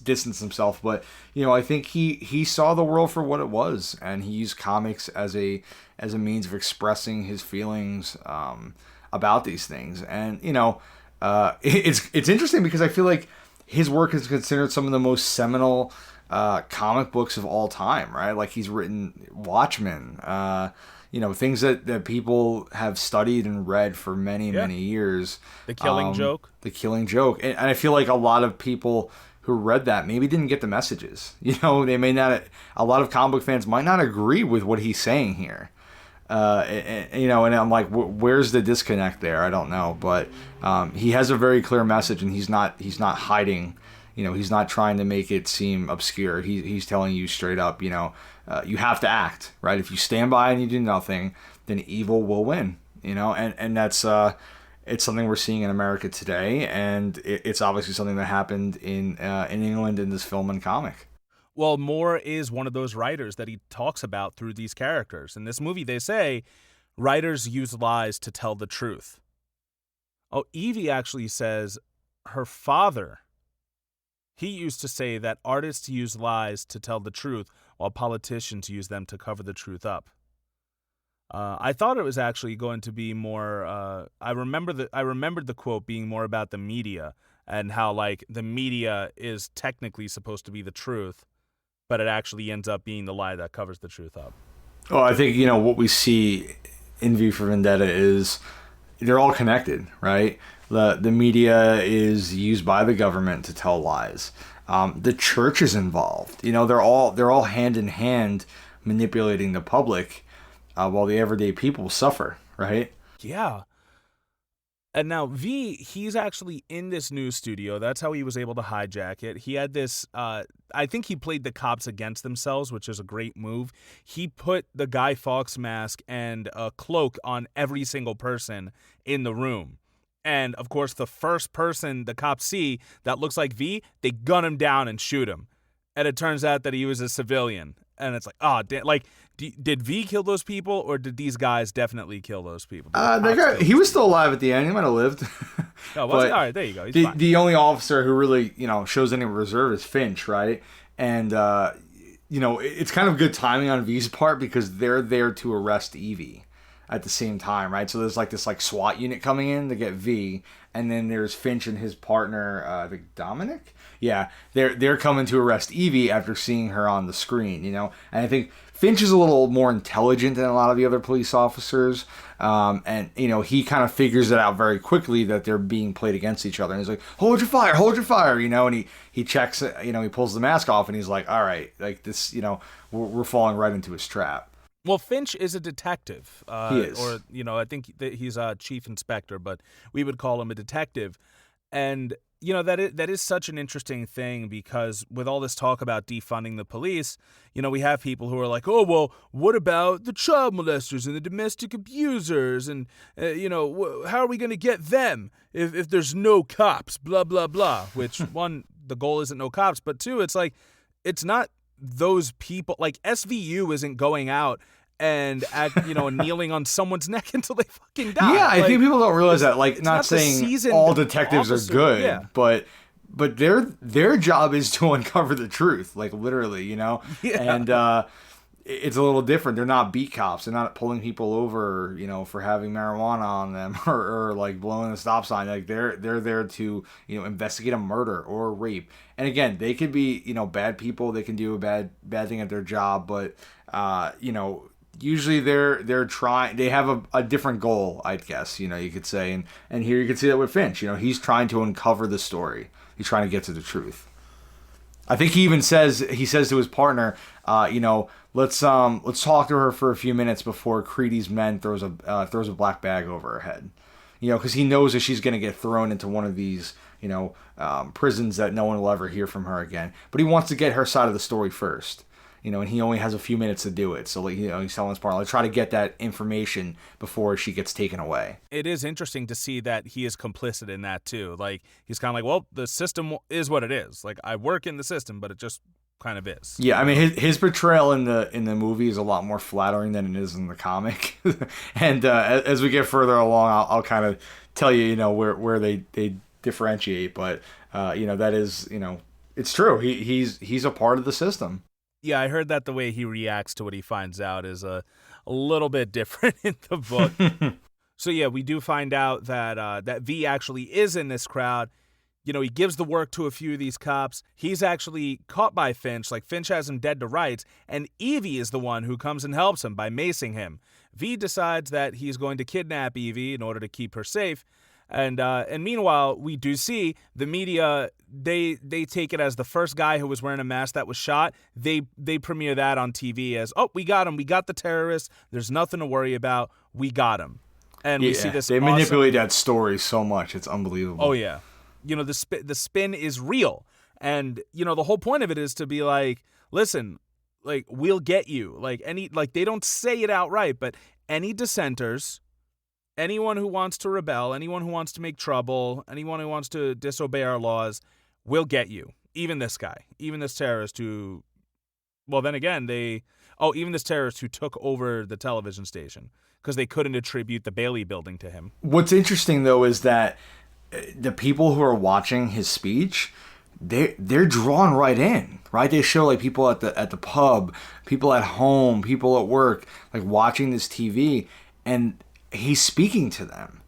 distanced himself. But I think he saw the world for what it was, and he used comics as a means of expressing his feelings about these things. And it's interesting because I feel like his work is considered some of the most seminal comic books of all time, right? Like he's written Watchmen, things that people have studied and read for many years. The Killing Joke. The Killing Joke. And I feel like a lot of people who read that maybe didn't get the messages. They may not, a lot of comic book fans might not agree with what he's saying here. And I'm like, where's the disconnect there? I don't know, but he has a very clear message, and he's not hiding. He's not trying to make it seem obscure. He's telling you straight up, you have to act, right? If you stand by and you do nothing, then evil will win. And that's it's something we're seeing in America today, and it's obviously something that happened in England in this film and comic. Well, Moore is one of those writers that he talks about through these characters. In this movie, they say writers use lies to tell the truth. Oh, Evie actually says her father, he used to say that artists use lies to tell the truth while politicians use them to cover the truth up. I thought it was actually going to be more, I remembered the quote being more about the media and how, like, the media is technically supposed to be the truth, but it actually ends up being the lie that covers the truth up. Oh, I think, what we see in V for Vendetta is they're all connected, right? The media is used by the government to tell lies. The church is involved. They're all hand in hand manipulating the public while the everyday people suffer, right? Yeah. And now V, he's actually in this news studio. That's how he was able to hijack it. He had this, I think he played the cops against themselves, which is a great move. He put the Guy Fawkes mask and a cloak on every single person in the room. And, of course, the first person the cops see that looks like V, they gun him down and shoot him. And it turns out that he was a civilian. And it's like, oh, damn. Like, did V kill those people, or did these guys definitely kill those people? He was still alive at the end. He might have lived. Oh, well, all right, there you go. He's fine. The only officer who really, shows any reserve is Finch, right? And, it's kind of good timing on V's part because they're there to arrest Evie at the same time, right? So there's like this SWAT unit coming in to get V, and then there's Finch and his partner, I think Dominic. Yeah, they're coming to arrest Evie after seeing her on the screen, And I think Finch is a little more intelligent than a lot of the other police officers, and he kind of figures it out very quickly that they're being played against each other. And he's like, hold your fire, And he checks, he pulls the mask off, and he's like, all right, like this, we're falling right into his trap. Well, Finch is a detective. He is. Or, I think that he's a chief inspector, but we would call him a detective. And, that is such an interesting thing because with all this talk about defunding the police, we have people who are like, oh, well, what about the child molesters and the domestic abusers? And, how are we going to get them if there's no cops, blah, blah, blah, which, one, the goal isn't no cops, but two, it's like, it's not those people, like SVU isn't going out and kneeling on someone's neck until they fucking die. Yeah, I think people don't realize that. Like, not saying all detectives are good, yeah. but their job is to uncover the truth, like literally, Yeah. And it's a little different. They're not beat cops. They're not pulling people over, you know, for having marijuana on them or like blowing a stop sign. Like they're there to, you know, investigate a murder or a rape. And again, they could be, you know, bad people. They can do a bad thing at their job, but you know, usually they're trying. They have a different goal, I'd guess. You know, you could say, and here you can see that with Finch. You know, he's trying to uncover the story. He's trying to get to the truth. I think he even says to his partner, you know, let's talk to her for a few minutes before Creedy's men throws a black bag over her head, you know, because he knows that she's going to get thrown into one of these, you know, prisons that no one will ever hear from her again. But he wants to get her side of the story first, you know, and he only has a few minutes to do it. So, like, you know, he's telling his partner, let's try to get that information before she gets taken away. It is interesting to see that he is complicit in that too. Like, he's kind of like, well, the system is what it is. Like, I work in the system, but it just kind of is. Yeah, I mean, his portrayal in the movie is a lot more flattering than it is in the comic. And as we get further along, I'll kind of tell you, you know, where they differentiate. But you know, that is, you know, it's true. He's a part of the system. Yeah, I heard that the way he reacts to what he finds out is a little bit different in the book. So yeah, we do find out that V actually is in this crowd. You know, he gives the work to a few of these cops. He's actually caught by Finch. Like, Finch has him dead to rights, and Evie is the one who comes and helps him by macing him. V decides that he's going to kidnap Evie in order to keep her safe. And meanwhile, we do see the media, they take it as the first guy who was wearing a mask that was shot. They premiere that on TV as, oh, we got him. We got the terrorist. There's nothing to worry about. We got him. And we see this. They manipulate that story so much. It's unbelievable. Oh, yeah. You know, the spin is real. And, you know, the whole point of it is to be like, listen, like, we'll get you. Like, they don't say it outright, but any dissenters, anyone who wants to rebel, anyone who wants to make trouble, anyone who wants to disobey our laws, will get you. Even this guy, even this terrorist who, well, then again, even this terrorist who took over the television station because they couldn't attribute the Bailey building to him. What's interesting, though, is that the people who are watching his speech, they're drawn right in, right? They show, like, people at the pub, people at home, people at work, like, watching this TV, and he's speaking to them.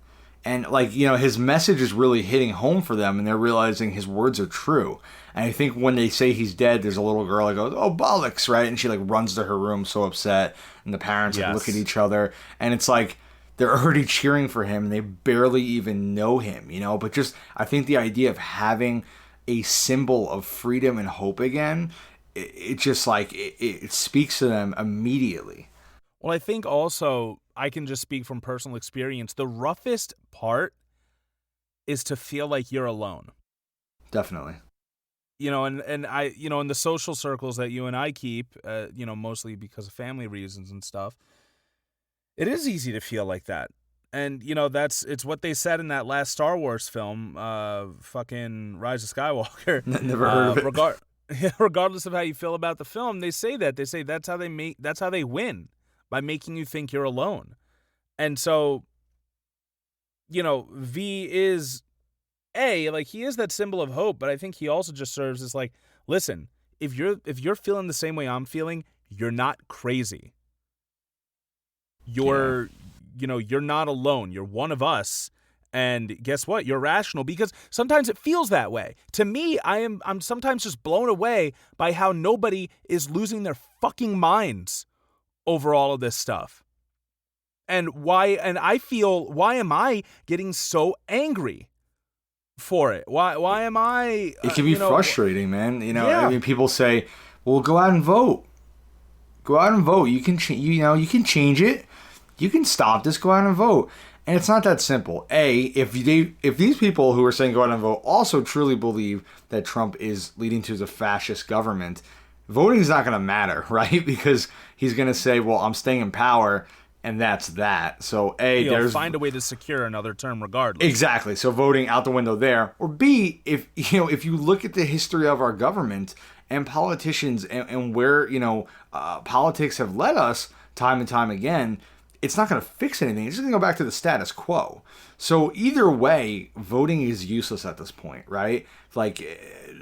And, like, you know, his message is really hitting home for them, and they're realizing his words are true. And I think when they say he's dead, there's a little girl that goes, oh, bollocks, right? And she, like, runs to her room so upset, and the parents like, look at each other, and it's like they're already cheering for him, and they barely even know him, you know? But just, I think the idea of having a symbol of freedom and hope again, it just, like, it speaks to them immediately. Well, I think also, I can just speak from personal experience, the roughest part is to feel like you're alone. Definitely. You know, and I, you know, in the social circles that you and I keep, you know, mostly because of family reasons and stuff, it is easy to feel like that. And, you know, it's what they said in that last Star Wars film, fucking Rise of Skywalker. Never heard of it. Regardless of how you feel about the film, they say that's how they win, by making you think you're alone. And so, you know, V is he is that symbol of hope, but I think he also just serves as like, listen, if you're feeling the same way I'm feeling, you're not crazy. You're not alone. You're one of us. And guess what? You're rational, because sometimes it feels that way. To me, I'm sometimes just blown away by how nobody is losing their fucking minds over all of this stuff. And why am I getting so angry for it? Why am I it can be frustrating, man. You know, yeah. I mean, people say, well, go out and vote. Go out and vote. You can you can change it. You can stop this, go out and vote. And it's not that simple. If these people who are saying go out and vote also truly believe that Trump is leading to a fascist government, voting is not going to matter, right? Because he's going to say, well, I'm staying in power, and that's that. So he'll find a way to secure another term regardless. Exactly. So voting out the window there. Or B, if you look at the history of our government and politicians and where, politics have led us time and time again, it's not going to fix anything. It's just going to go back to the status quo. So either way, voting is useless at this point, right? Like,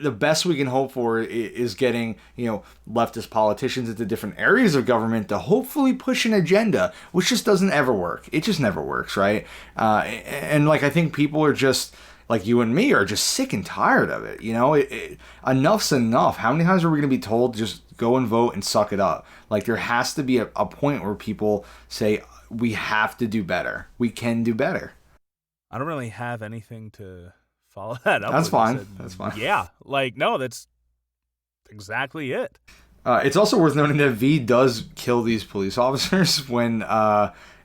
the best we can hope for is getting, leftist politicians into different areas of government to hopefully push an agenda, which just doesn't ever work. It just never works, right? And like, I think people are just, like you and me, are just sick and tired of it. Enough's enough. How many times are we going to be told just go and vote and suck it up? Like, there has to be a point where people say, we have to do better. We can do better. I don't really have anything to follow that up. That's fine. That's fine. Yeah. Like, no, that's exactly it. It's also worth noting that V does kill these police officers when,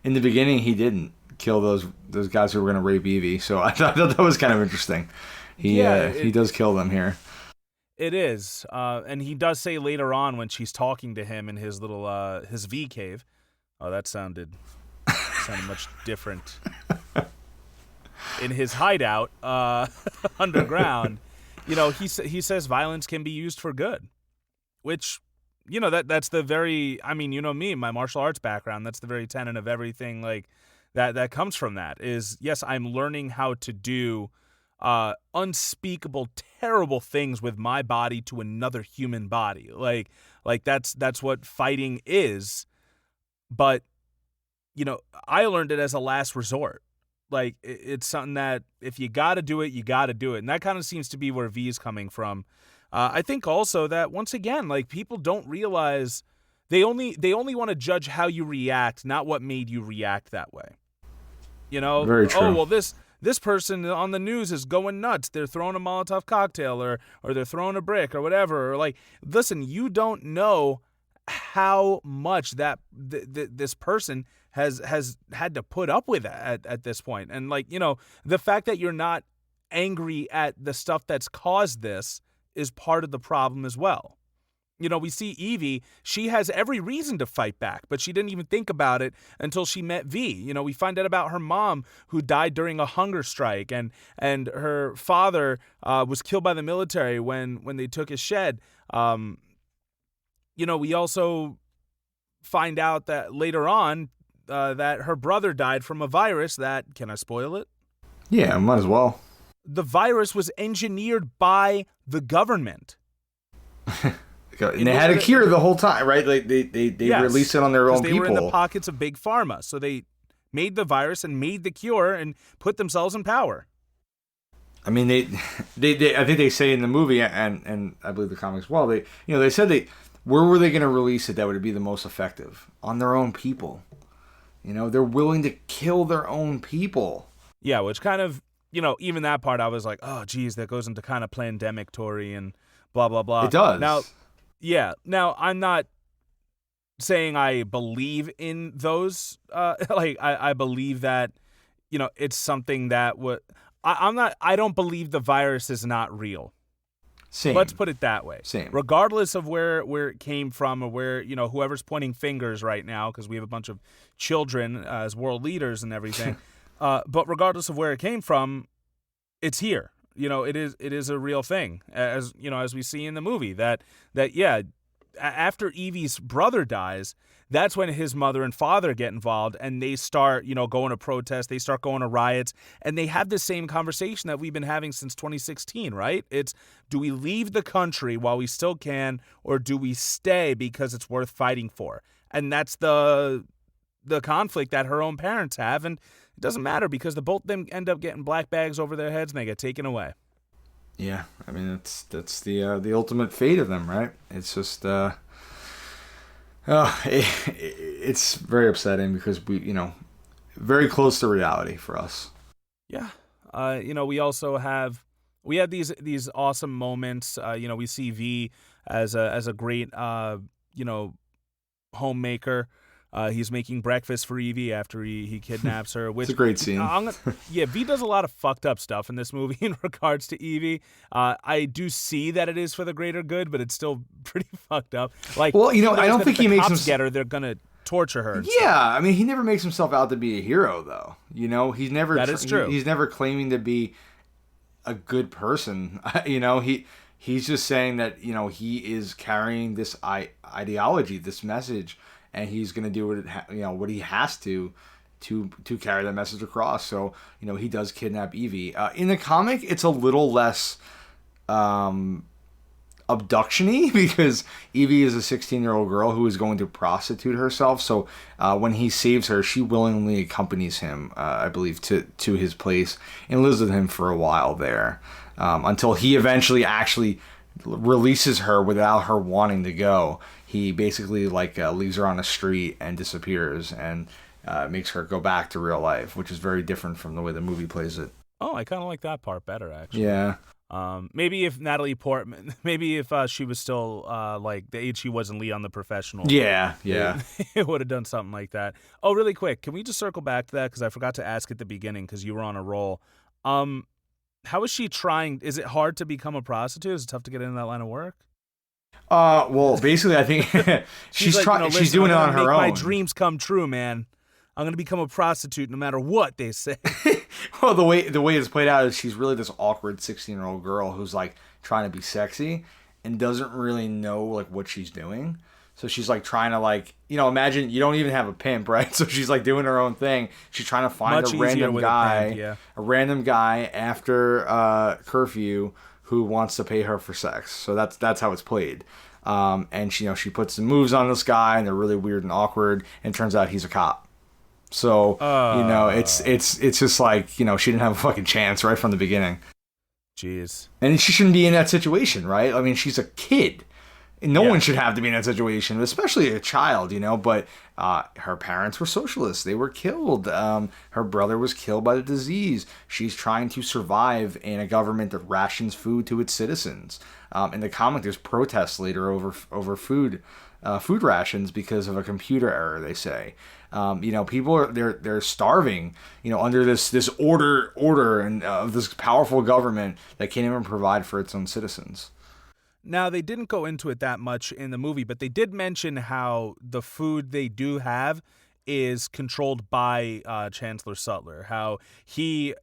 in the beginning, he didn't kill those guys who were going to rape Evie. So I thought that was kind of interesting. He does kill them here. It is. And he does say later on when she's talking to him in his little, his V cave. Oh, that sounded much different. In his hideout, underground, he says violence can be used for good, which, that's the very, me, my martial arts background, that's the very tenet of everything like that comes from that is, yes, I'm learning how to do unspeakable, terrible things with my body to another human body. Like that's what fighting is. But, I learned it as a last resort. Like, it's something that if you got to do it, you got to do it. And that kind of seems to be where V is coming from. I think also that, once again, like, people don't realize they only want to judge how you react, not what made you react that way. Very true. Oh, well, this person on the news is going nuts. They're throwing a Molotov cocktail or they're throwing a brick or whatever. Or, like, listen, you don't know how much that this person has had to put up with at this point. And, like, the fact that you're not angry at the stuff that's caused this is part of the problem as well. We see Evie, she has every reason to fight back, but she didn't even think about it until she met V. We find out about her mom who died during a hunger strike, and her father was killed by the military when they took his shed. We also find out that later on that her brother died from a virus that, can I spoil it? Yeah, might as well. The virus was engineered by the government. And they had a cure the whole time, right? Like they yes, released it on their own they people. They were in the pockets of Big Pharma. So they made the virus and made the cure and put themselves in power. I mean, they I think they say in the movie, and I believe the comics as well, they said where were they going to release it that would be the most effective? On their own people. They're willing to kill their own people. Yeah, which kind of, even that part I was like, oh, geez, that goes into kind of pandemic-tory and blah, blah, blah. It does. Now, I'm not saying I believe in those. I believe that, it's something that I don't believe the virus is not real. Same. Let's put it that way. Same. Regardless of where it came from or where, whoever's pointing fingers right now, because we have a bunch of children as world leaders and everything. But regardless of where it came from, it's here. It is a real thing, as we see in the movie that after Evie's brother dies, that's when his mother and father get involved and they start, going to protest, they start going to riots, and they have the same conversation that we've been having since 2016, right? It's, do we leave the country while we still can, or do we stay because it's worth fighting for? And that's the conflict that her own parents have, and it doesn't matter because the both of them end up getting black bags over their heads and they get taken away. Yeah, I mean that's the ultimate fate of them, right? It's just it's very upsetting because we very close to reality for us. Yeah, we also have these awesome moments. We see V as a great homemaker. He's making breakfast for Evie after he kidnaps her. Which, it's a great scene. V does a lot of fucked up stuff in this movie in regards to Evie. I do see that it is for the greater good, but it's still pretty fucked up. Like, well, I don't think he makes him get her. They're gonna torture her. Yeah, I mean, he never makes himself out to be a hero, though. He's never. That is true. He's never claiming to be a good person. He's just saying that he is carrying this ideology, this message. and he's going to do what he has to carry that message across. So, he does kidnap Evie. In the comic, it's a little less abduction-y because Evie is a 16-year-old girl who is going to prostitute herself. So when he saves her, she willingly accompanies him, I believe, to his place and lives with him for a while there until he eventually actually releases her without her wanting to go. He basically leaves her on the street and disappears and makes her go back to real life, which is very different from the way the movie plays it. Oh, I kind of like that part better, actually. Yeah. Maybe if Natalie Portman, maybe if she was still the age she was in Leon the Professional. Yeah. It would have done something like that. Oh, really quick, can we just circle back to that because I forgot to ask at the beginning because you were on a roll. How is she trying? Is it hard to become a prostitute? Is it tough to get into that line of work? Well, basically, I think she's trying. She's doing it on her own. My dreams come true, man. I'm gonna become a prostitute no matter what they say. Well, the way it's played out is she's really this awkward 16-year-old girl who's trying to be sexy and doesn't really know what she's doing. So she's trying to imagine you don't even have a pimp, right? So she's doing her own thing. She's trying to find a random guy, a random guy after curfew who wants to pay her for sex. So that's how it's played. And she puts some moves on this guy and they're really weird and awkward. And it turns out he's a cop. So it's just she didn't have a fucking chance right from the beginning. Jeez. And she shouldn't be in that situation, right? I mean, she's a kid. No one should have to be in that situation, especially a child, But her parents were socialists. They were killed. Her brother was killed by the disease. She's trying to survive in a government that rations food to its citizens. In the comic, there's protests later over food rations because of a computer error, they say. People are they're starving, under this order and of this powerful government that can't even provide for its own citizens. Now, they didn't go into it that much in the movie, but they did mention how the food they do have is controlled by Chancellor Sutler, how he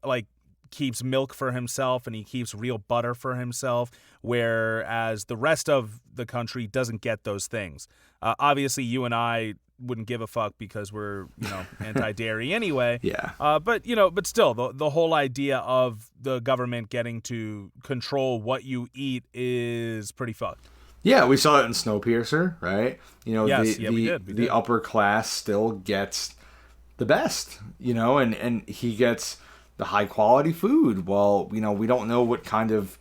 keeps milk for himself and he keeps real butter for himself, whereas the rest of the country doesn't get those things. Obviously, you and I wouldn't give a fuck because we're anti-dairy anyway. Yeah. But still, the whole idea of the government getting to control what you eat is pretty fucked. Yeah, we saw it in Snowpiercer, right? Yes, we did. The upper class still gets the best, and he gets the high quality food. Well, we don't know what kind of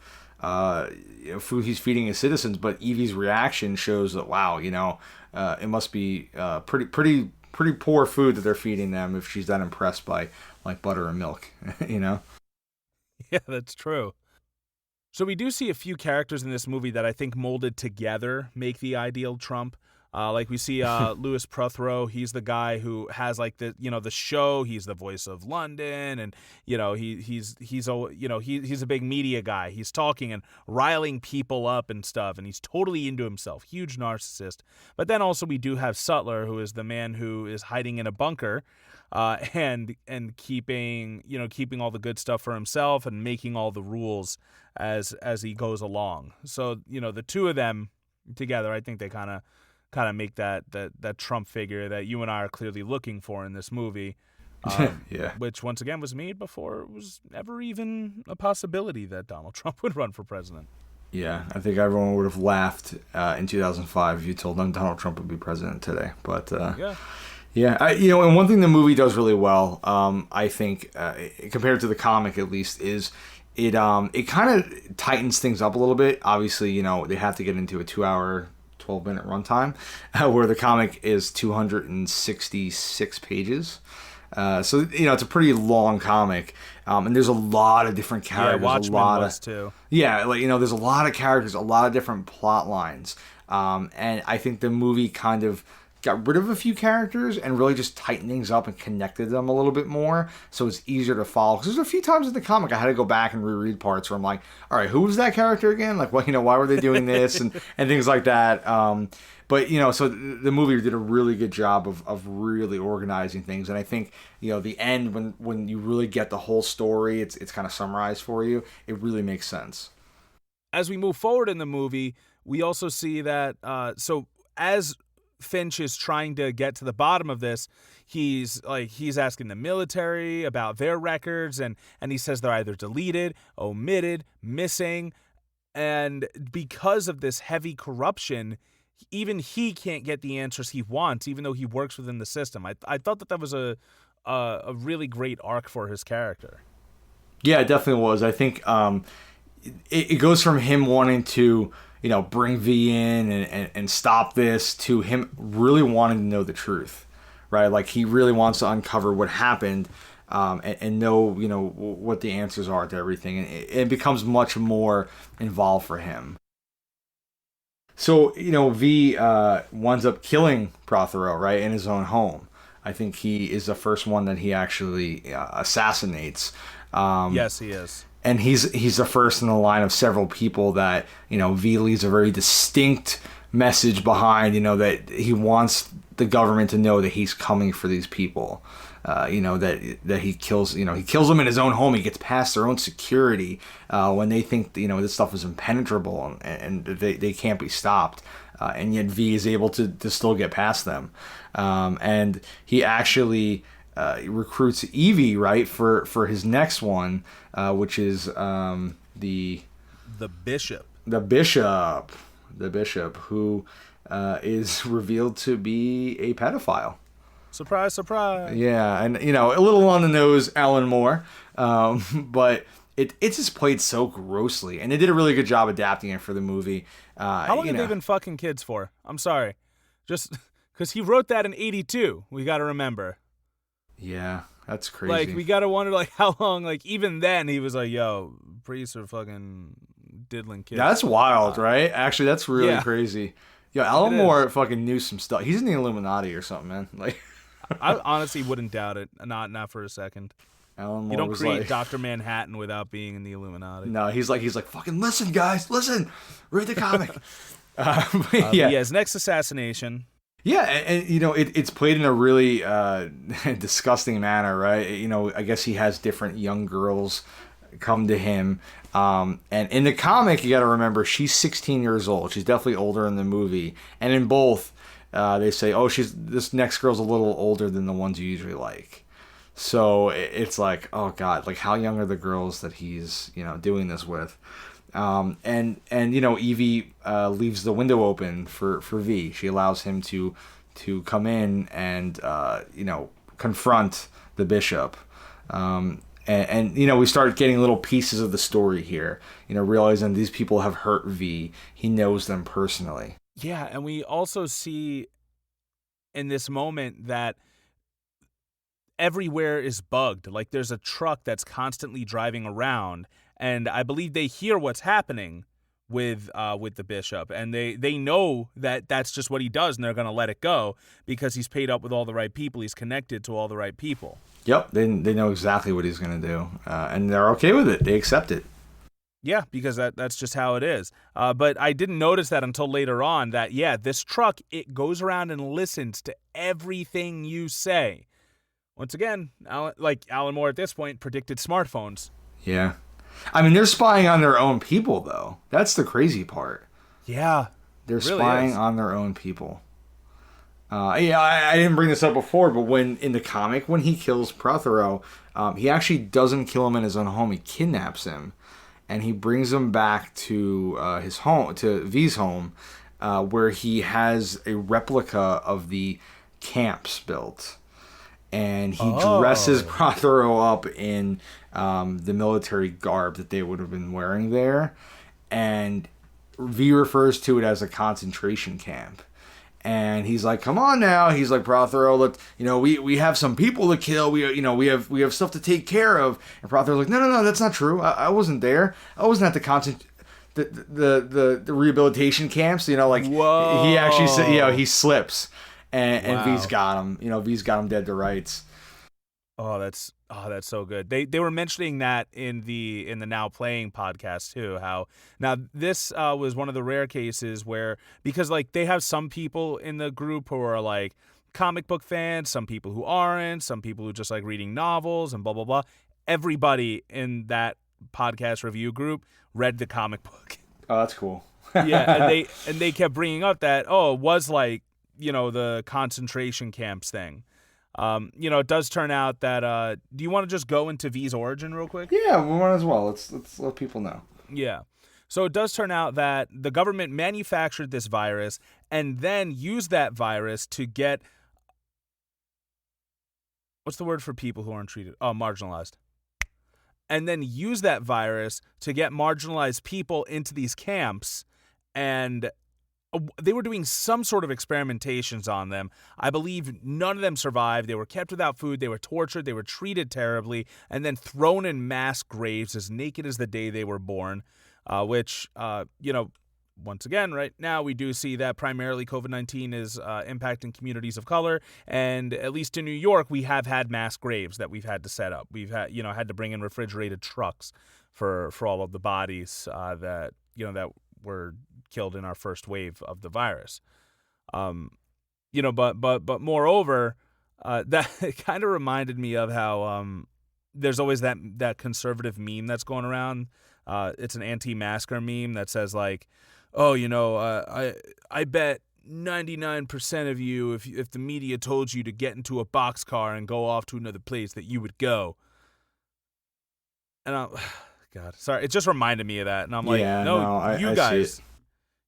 food he's feeding his citizens, but Evie's reaction shows that it must be pretty poor food that they're feeding them if she's that impressed by butter and milk, Yeah, that's true. So we do see a few characters in this movie that I think molded together make the ideal Trump. We see Louis Prothero. He's the guy who has the show. He's the voice of London, and he's a big media guy. He's talking and riling people up and stuff, and he's totally into himself. Huge narcissist. But then also we do have Sutler, who is the man who is hiding in a bunker, and keeping all the good stuff for himself and making all the rules as he goes along. So the two of them together, I think they kind of make that Trump figure that you and I are clearly looking for in this movie. Yeah. Which, once again, was made before it was ever even a possibility that Donald Trump would run for president. Yeah, I think everyone would have laughed in 2005 if you told them Donald Trump would be president today. But and one thing the movie does really well, I think, compared to the comic at least, is it kind of tightens things up a little bit. Obviously, they have to get into a 2-hour 12-minute runtime, where the comic is 266 pages. So it's a pretty long comic, and there's a lot of different characters. Yeah, Watchmen was too. Yeah, there's a lot of characters, a lot of different plot lines, and I think the movie kind of got rid of a few characters and really just tightened things up and connected them a little bit more, so it's easier to follow. Because there's a few times in the comic I had to go back and reread parts where I'm like, all right, who was that character again? Why were they doing this and things like that. But so the movie did a really good job of really organizing things, and I think the end when you really get the whole story, it's kind of summarized for you. It really makes sense. As we move forward in the movie, we also see that as Finch is trying to get to the bottom of this, he's asking the military about their records, and he says they're either deleted, omitted, missing, and because of this heavy corruption, even he can't get the answers he wants, even though he works within the system. I thought that was a really great arc for his character. Yeah, it definitely was. I think it goes from him wanting to, bring V in and stop this to him really wanting to know the truth, right? Like, he really wants to uncover what happened and know, what the answers are to everything. And it becomes much more involved for him. So, V winds up killing Prothero, right, in his own home. I think he is the first one that he actually assassinates. Yes, he is. And he's the first in the line of several people that, V leaves a very distinct message behind, that he wants the government to know that he's coming for these people. That he kills, he kills them in his own home. He gets past their own security when they think, this stuff is impenetrable and they can't be stopped. And yet V is able to still get past them. And he actually recruits Evie, right, for his next one, which is the Bishop. The Bishop, who is revealed to be a pedophile. Surprise, surprise. Yeah, and a little on the nose, Alan Moore, but it's just played so grossly, and they did a really good job adapting it for the movie. How long have they been fucking kids for? I'm sorry, just because he wrote that in '82. We got to remember. Yeah, that's crazy. Like, we got to wonder, like, how long, like, even then he was like, yo, priests are fucking diddling kids. That's wild, right? Actually, that's really crazy. Yo, Alan Moore fucking knew some stuff. He's in the Illuminati or something, man. Like, I honestly wouldn't doubt it. Not for a second. Alan Moore you don't was create like, Dr. Manhattan without being in the Illuminati. No, he's like, fucking listen, guys, listen, read the comic. Yeah, his next assassination. Yeah, and it's played in a really disgusting manner, right? I guess he has different young girls come to him, and in the comic, you got to remember she's 16 years old. She's definitely older in the movie, and in both, they say, "Oh, this next girl's a little older than the ones you usually like." So it's like, oh god, like how young are the girls that he's doing this with? And Evie leaves the window open for V. She allows him to come in and confront the Bishop. And we start getting little pieces of the story here. Realizing these people have hurt V. He knows them personally. Yeah, and we also see in this moment that everywhere is bugged. Like, there's a truck that's constantly driving around, and I believe they hear what's happening with the Bishop, and they know that that's just what he does, and they're going to let it go because he's paid up with all the right people. He's connected to all the right people. Yep, they know exactly what he's going to do, and they're okay with it. They accept it. Yeah, because that's just how it is. But I didn't notice that until later on that, this truck, it goes around and listens to everything you say. Once again, Alan Moore at this point predicted smartphones. Yeah. I mean, they're spying on their own people, though. That's the crazy part. Yeah. They're spying on their own people. I didn't bring this up before, but in the comic, when he kills Prothero, he actually doesn't kill him in his own home. He kidnaps him, and he brings him back to his home, to V's home, where he has a replica of the camps built. And he dresses Prothero up in the military garb that they would have been wearing there. And V refers to it as a concentration camp. And he's like, come on now. He's like, Prothero, we have some people to kill. We have stuff to take care of. And Prothero's like, no, that's not true. I wasn't there. I wasn't at the rehabilitation camps. Whoa. He actually said, he slips. And wow. V's got him. V's got him dead to rights. Oh, that's so good. They were mentioning that in the Now Playing podcast too. How now this was one of the rare cases where, because they have some people in the group who are like comic book fans, some people who aren't, some people who just like reading novels and blah blah blah. Everybody in that podcast review group read the comic book. Oh, that's cool. Yeah, and they kept bringing up that it was like the concentration camps thing. It does turn out that, do you want to just go into V's origin real quick? Yeah, we might as well. Let's let people know. Yeah. So it does turn out that the government manufactured this virus and then used that virus to get, what's the word for people who aren't treated? Oh, marginalized. And then use that virus to get marginalized people into these camps, and they were doing some sort of experimentations on them. I believe none of them survived. They were kept without food. They were tortured. They were treated terribly, and then thrown in mass graves as naked as the day they were born, which, once again, right now we do see that primarily COVID-19 is impacting communities of color. And at least in New York, we have had mass graves that we've had to set up. We've had to bring in refrigerated trucks for all of the bodies that were killed in our first wave of the virus. But moreover, that it kind of reminded me of how there's always that conservative meme that's going around. It's an anti-masker meme that says like, oh, I bet 99% of you, if the media told you to get into a boxcar and go off to another place, that you would go. And God, sorry, it just reminded me of that. And I'm like,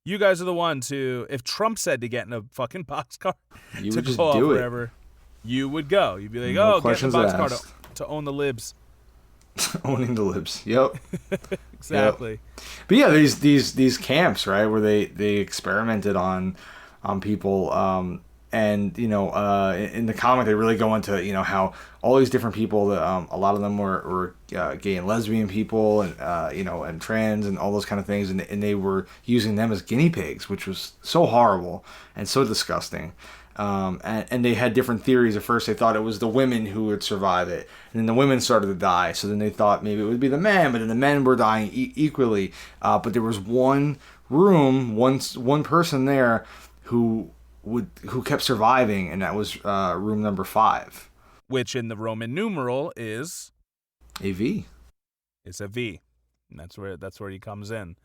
you guys are the ones who, if Trump said to get in a fucking boxcar to go off wherever, you would go. You'd be like, get in the boxcar to own the libs. Owning the libs. Yep. Exactly. Yep. But yeah, these camps, right, where they experimented on people, and in the comic they really go into how all these different people, a lot of them were gay and lesbian people, and and trans and all those kind of things, and they were using them as guinea pigs, which was so horrible and so disgusting. And they had different theories. At first they thought it was the women who would survive it, and then the women started to die, so then they thought maybe it would be the men, but then the men were dying equally. But there was one room, one person there who kept surviving, and that was room number 5, which in the Roman numeral is a V. It's a V. And that's where he comes in.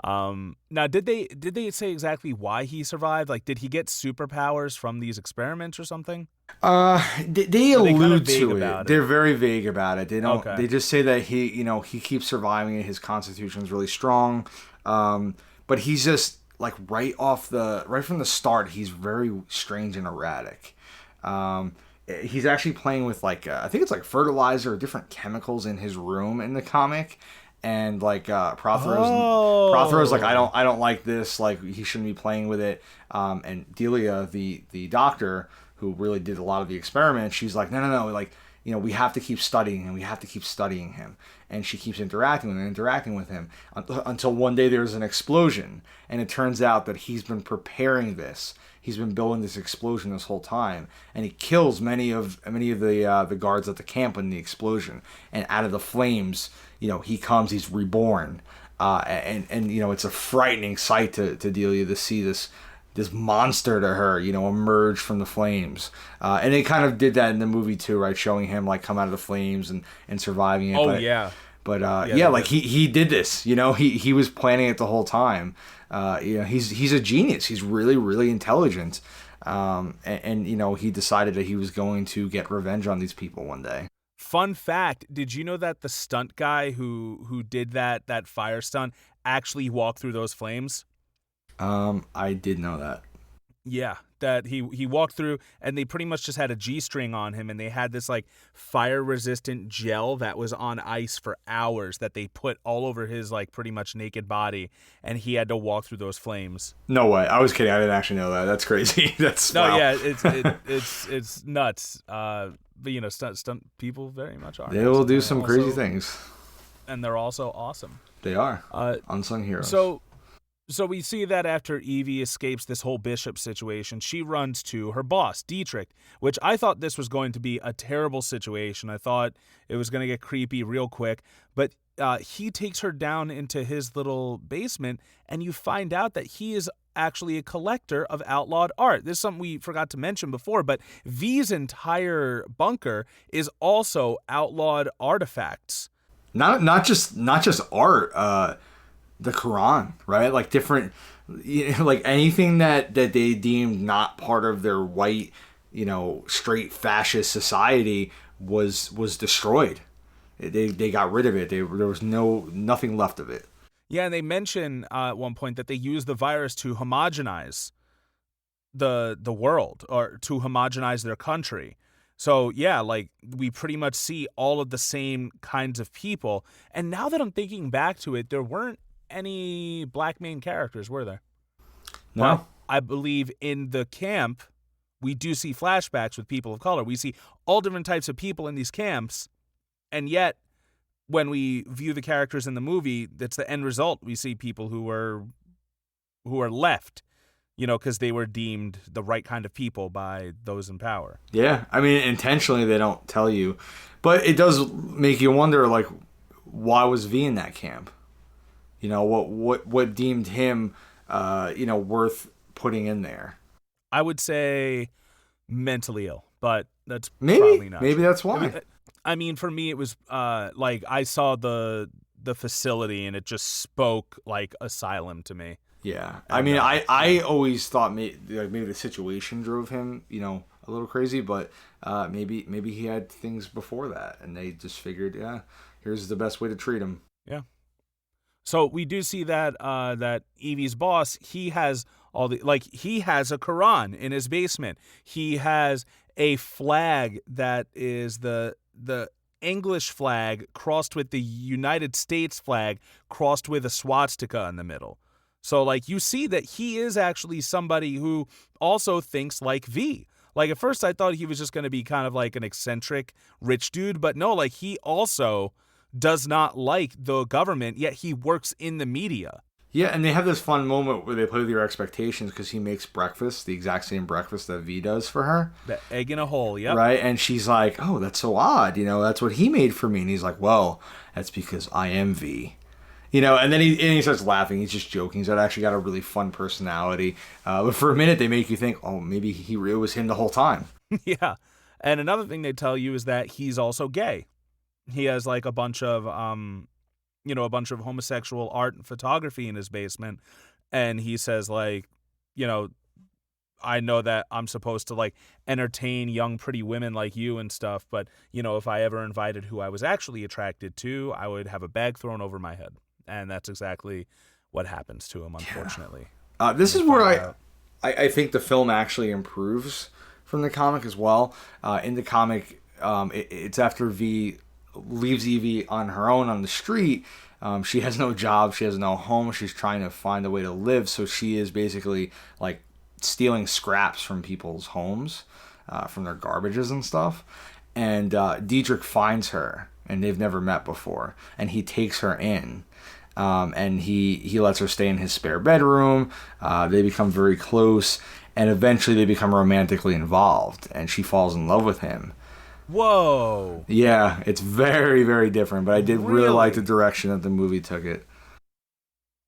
Now, did they say exactly why he survived? Like, did he get superpowers from these experiments or something? They allude to it. They're very vague about it. They don't. Okay. They just say that he keeps surviving and his constitution is really strong. But he's just like right from the start, he's very strange and erratic. He's actually playing with I think it's like fertilizer or different chemicals in his room in the comic. And Prothero's like, I don't like this, like he shouldn't be playing with it. And Delia, the doctor who really did a lot of the experiments, she's like, no, like, we have to keep studying him. We have to keep studying him. And she keeps interacting with him until one day there's an explosion, and it turns out that he's been preparing this. He's been building this explosion this whole time, and he kills many of the guards at the camp in the explosion. And out of the flames, he comes. He's reborn, and it's a frightening sight to Delia to see this monster to her, emerge from the flames. And they kind of did that in the movie too, right? Showing him like come out of the flames and surviving it. But he did this, he was planning it the whole time. He's a genius. He's really, really intelligent. And he decided that he was going to get revenge on these people one day. Fun fact, did you know that the stunt guy who did that fire stunt actually walked through those flames? I did know that. Yeah, that he walked through, and they pretty much just had a G-string on him, and they had this like fire-resistant gel that was on ice for hours that they put all over his like pretty much naked body, and he had to walk through those flames. No way! I was kidding. I didn't actually know that. That's crazy. Wow. Yeah. It's nuts. But stunt people very much are. They will do some crazy things, and they're also awesome. They are unsung heroes. So we see that after Evie escapes this whole Bishop situation, she runs to her boss, Dietrich, which I thought this was going to be a terrible situation. I thought it was going to get creepy real quick, but he takes her down into his little basement, and you find out that he is actually a collector of outlawed art. This is something we forgot to mention before, but V's entire bunker is also outlawed artifacts. Not just art. the Quran, right? Like different, like anything that they deemed not part of their white, straight fascist society was destroyed. They got rid of it. There was nothing left of it. Yeah, and they mention at one point that they use the virus to homogenize the world, or to homogenize their country. So yeah, like we pretty much see all of the same kinds of people. And now that I'm thinking back to it, there weren't any black main characters, were there? No. But I believe in the camp, we do see flashbacks with people of color. We see all different types of people in these camps, and yet when we view the characters in the movie, that's the end result. We see people who are left, because they were deemed the right kind of people by those in power. Yeah, I mean, intentionally they don't tell you, but it does make you wonder, like, why was V in that camp? What deemed him, worth putting in there? I would say mentally ill, but that's Maybe probably not true. That's why. I mean, for me, it was like I saw the facility and it just spoke like asylum to me. Yeah, I mean, I always thought maybe the situation drove him, a little crazy, but maybe he had things before that, and they just figured, yeah, here's the best way to treat him. Yeah. So we do see that that Evie's boss, he has he has a Quran in his basement. He has a flag that is the English flag crossed with the United States flag crossed with a swastika in the middle. So, like, you see that he is actually somebody who also thinks like V. Like, at first I thought he was just going to be kind of like an eccentric rich dude, but no, like, he also does not like the government, yet he works in the media. Yeah, and they have this fun moment where they play with your expectations because he makes breakfast, the exact same breakfast that V does for her. The egg in a hole, yep. Right? And she's like, oh, that's so odd. That's what he made for me. And he's like, well, that's because I am V. And then he starts laughing. He's just joking. He's actually got a really fun personality. But for a minute, they make you think, oh, maybe it was him the whole time. Yeah. And another thing they tell you is that he's also gay. He has like a bunch of homosexual art and photography in his basement. And he says, like, I know that I'm supposed to like entertain young, pretty women like you and stuff. But, if I ever invited who I was actually attracted to, I would have a bag thrown over my head. And that's exactly what happens to him, unfortunately. Yeah. This is where I think the film actually improves from the comic as well. In the comic, it's after V leaves Evie on her own on the street. She has no job. She has no home. She's trying to find a way to live. So she is basically like stealing scraps from people's homes, from their garbages and stuff. And Diedrich finds her, and they've never met before. And he takes her in. And he lets her stay in his spare bedroom. They become very close, and eventually they become romantically involved, and she falls in love with him. Whoa. Yeah, it's very, very different, but I did really like the direction that the movie took it.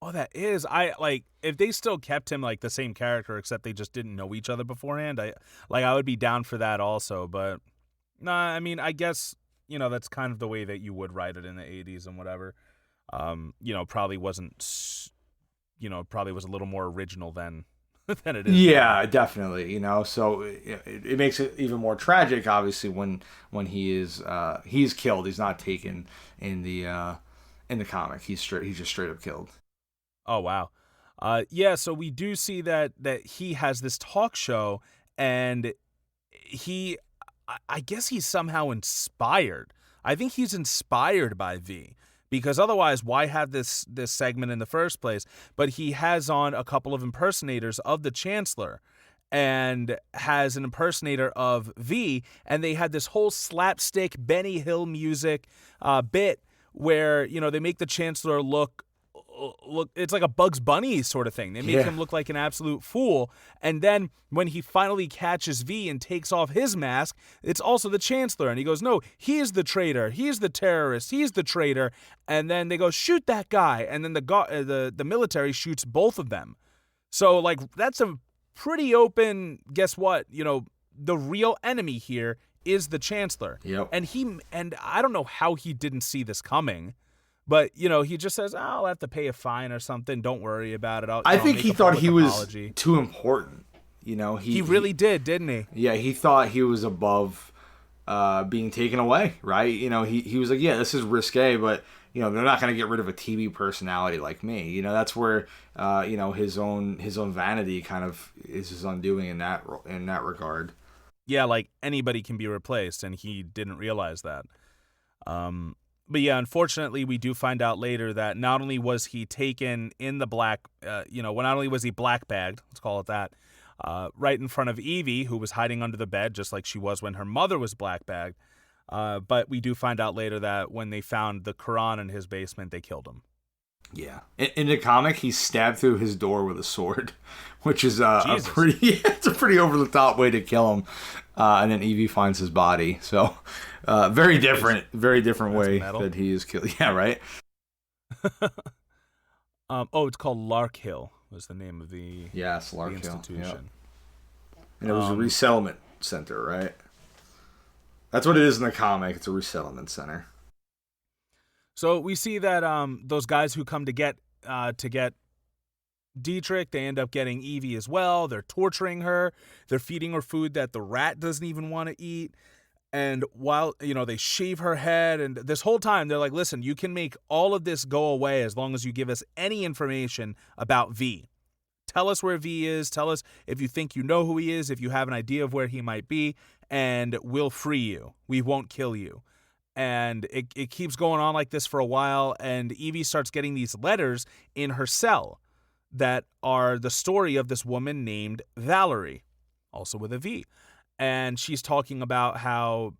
Oh, that is. If they still kept him like the same character, except they just didn't know each other beforehand, I would be down for that also, but nah, I mean, I guess, that's kind of the way that you would write it in the 80s and whatever. Probably wasn't, probably was a little more original than it is. Yeah, definitely. So it makes it even more tragic, obviously, when he's killed. He's not taken in the comic. He's just straight up killed. Oh wow. Yeah. So we do see that he has this talk show, and I guess he's somehow inspired. I think he's inspired by V. Because otherwise, why have this segment in the first place? But he has on a couple of impersonators of the Chancellor, and has an impersonator of V, and they had this whole slapstick Benny Hill music bit where they make the Chancellor look. It's like a Bugs Bunny sort of thing. They make him look like an absolute fool. And then when he finally catches V and takes off his mask, it's also the Chancellor. And he goes, no, he's the traitor. He's the terrorist. He's the traitor. And then they go, shoot that guy. And then the military shoots both of them. So, like, that's a pretty open, guess what? The real enemy here is the Chancellor. Yep. And I don't know how he didn't see this coming. But, he just says, I'll have to pay a fine or something. Don't worry about it. I think he thought he was apology. too important. He really did, didn't he? Yeah, he thought he was above being taken away, right? He was like, yeah, this is risque, but, they're not going to get rid of a TV personality like me. That's where, his own vanity kind of is his undoing in that regard. Yeah, like anybody can be replaced, and he didn't realize that. But yeah, unfortunately, we do find out later that not only was he taken in the black, not only was he black bagged, let's call it that, right in front of Evie, who was hiding under the bed, just like she was when her mother was black bagged. But we do find out later that when they found the Quran in his basement, they killed him. Yeah. In the comic, he's stabbed through his door with a sword, which is it's a pretty over the top way to kill him. And then Evie finds his body. So, very different way metal. that he is killed. Yeah, right. It's called Lark Hill was the name of the Lark Hill institution. Yep. And it was a resettlement center, right? That's what it is in the comic. It's a resettlement center. So we see that those guys who come to get Dietrich, they end up getting Evie as well. They're torturing her. They're feeding her food that the rat doesn't even want to eat. And while, they shave her head, and this whole time they're like, listen, you can make all of this go away as long as you give us any information about V. Tell us where V is. Tell us if you think you know who he is, if you have an idea of where he might be, and we'll free you. We won't kill you. And it keeps going on like this for a while, and Evie starts getting these letters in her cell that are the story of this woman named Valerie, also with a V. And she's talking about how,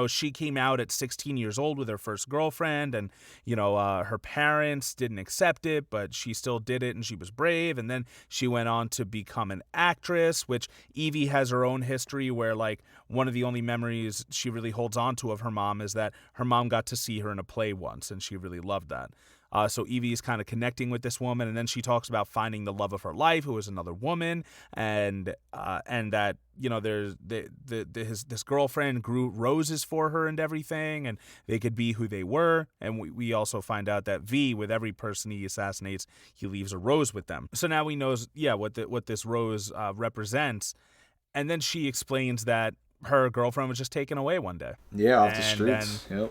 she came out at 16 years old with her first girlfriend, and, her parents didn't accept it, but she still did it, and she was brave. And then she went on to become an actress, which Evie has her own history where, like, one of the only memories she really holds on to of her mom is that her mom got to see her in a play once, and she really loved that. So Evie is kind of connecting with this woman, and then she talks about finding the love of her life, who is another woman, and that there's this girlfriend grew roses for her and everything, and they could be who they were. And we also find out that V, with every person he assassinates, he leaves a rose with them. So now he knows, what this rose represents, and then she explains that her girlfriend was just taken away one day. Yeah, off the streets. Yep.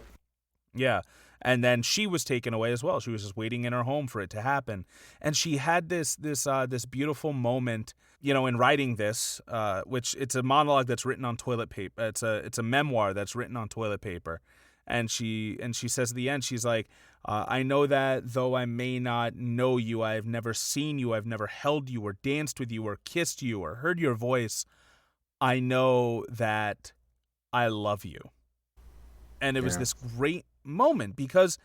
Yeah. And then she was taken away as well. She was just waiting in her home for it to happen. And she had this beautiful moment, in writing this, which it's a monologue that's written on toilet paper. It's a memoir that's written on toilet paper. And she says at the end, she's like, I know that though I may not know you, I have never seen you, I've never held you or danced with you or kissed you or heard your voice, I know that I love you. And it was this great moment because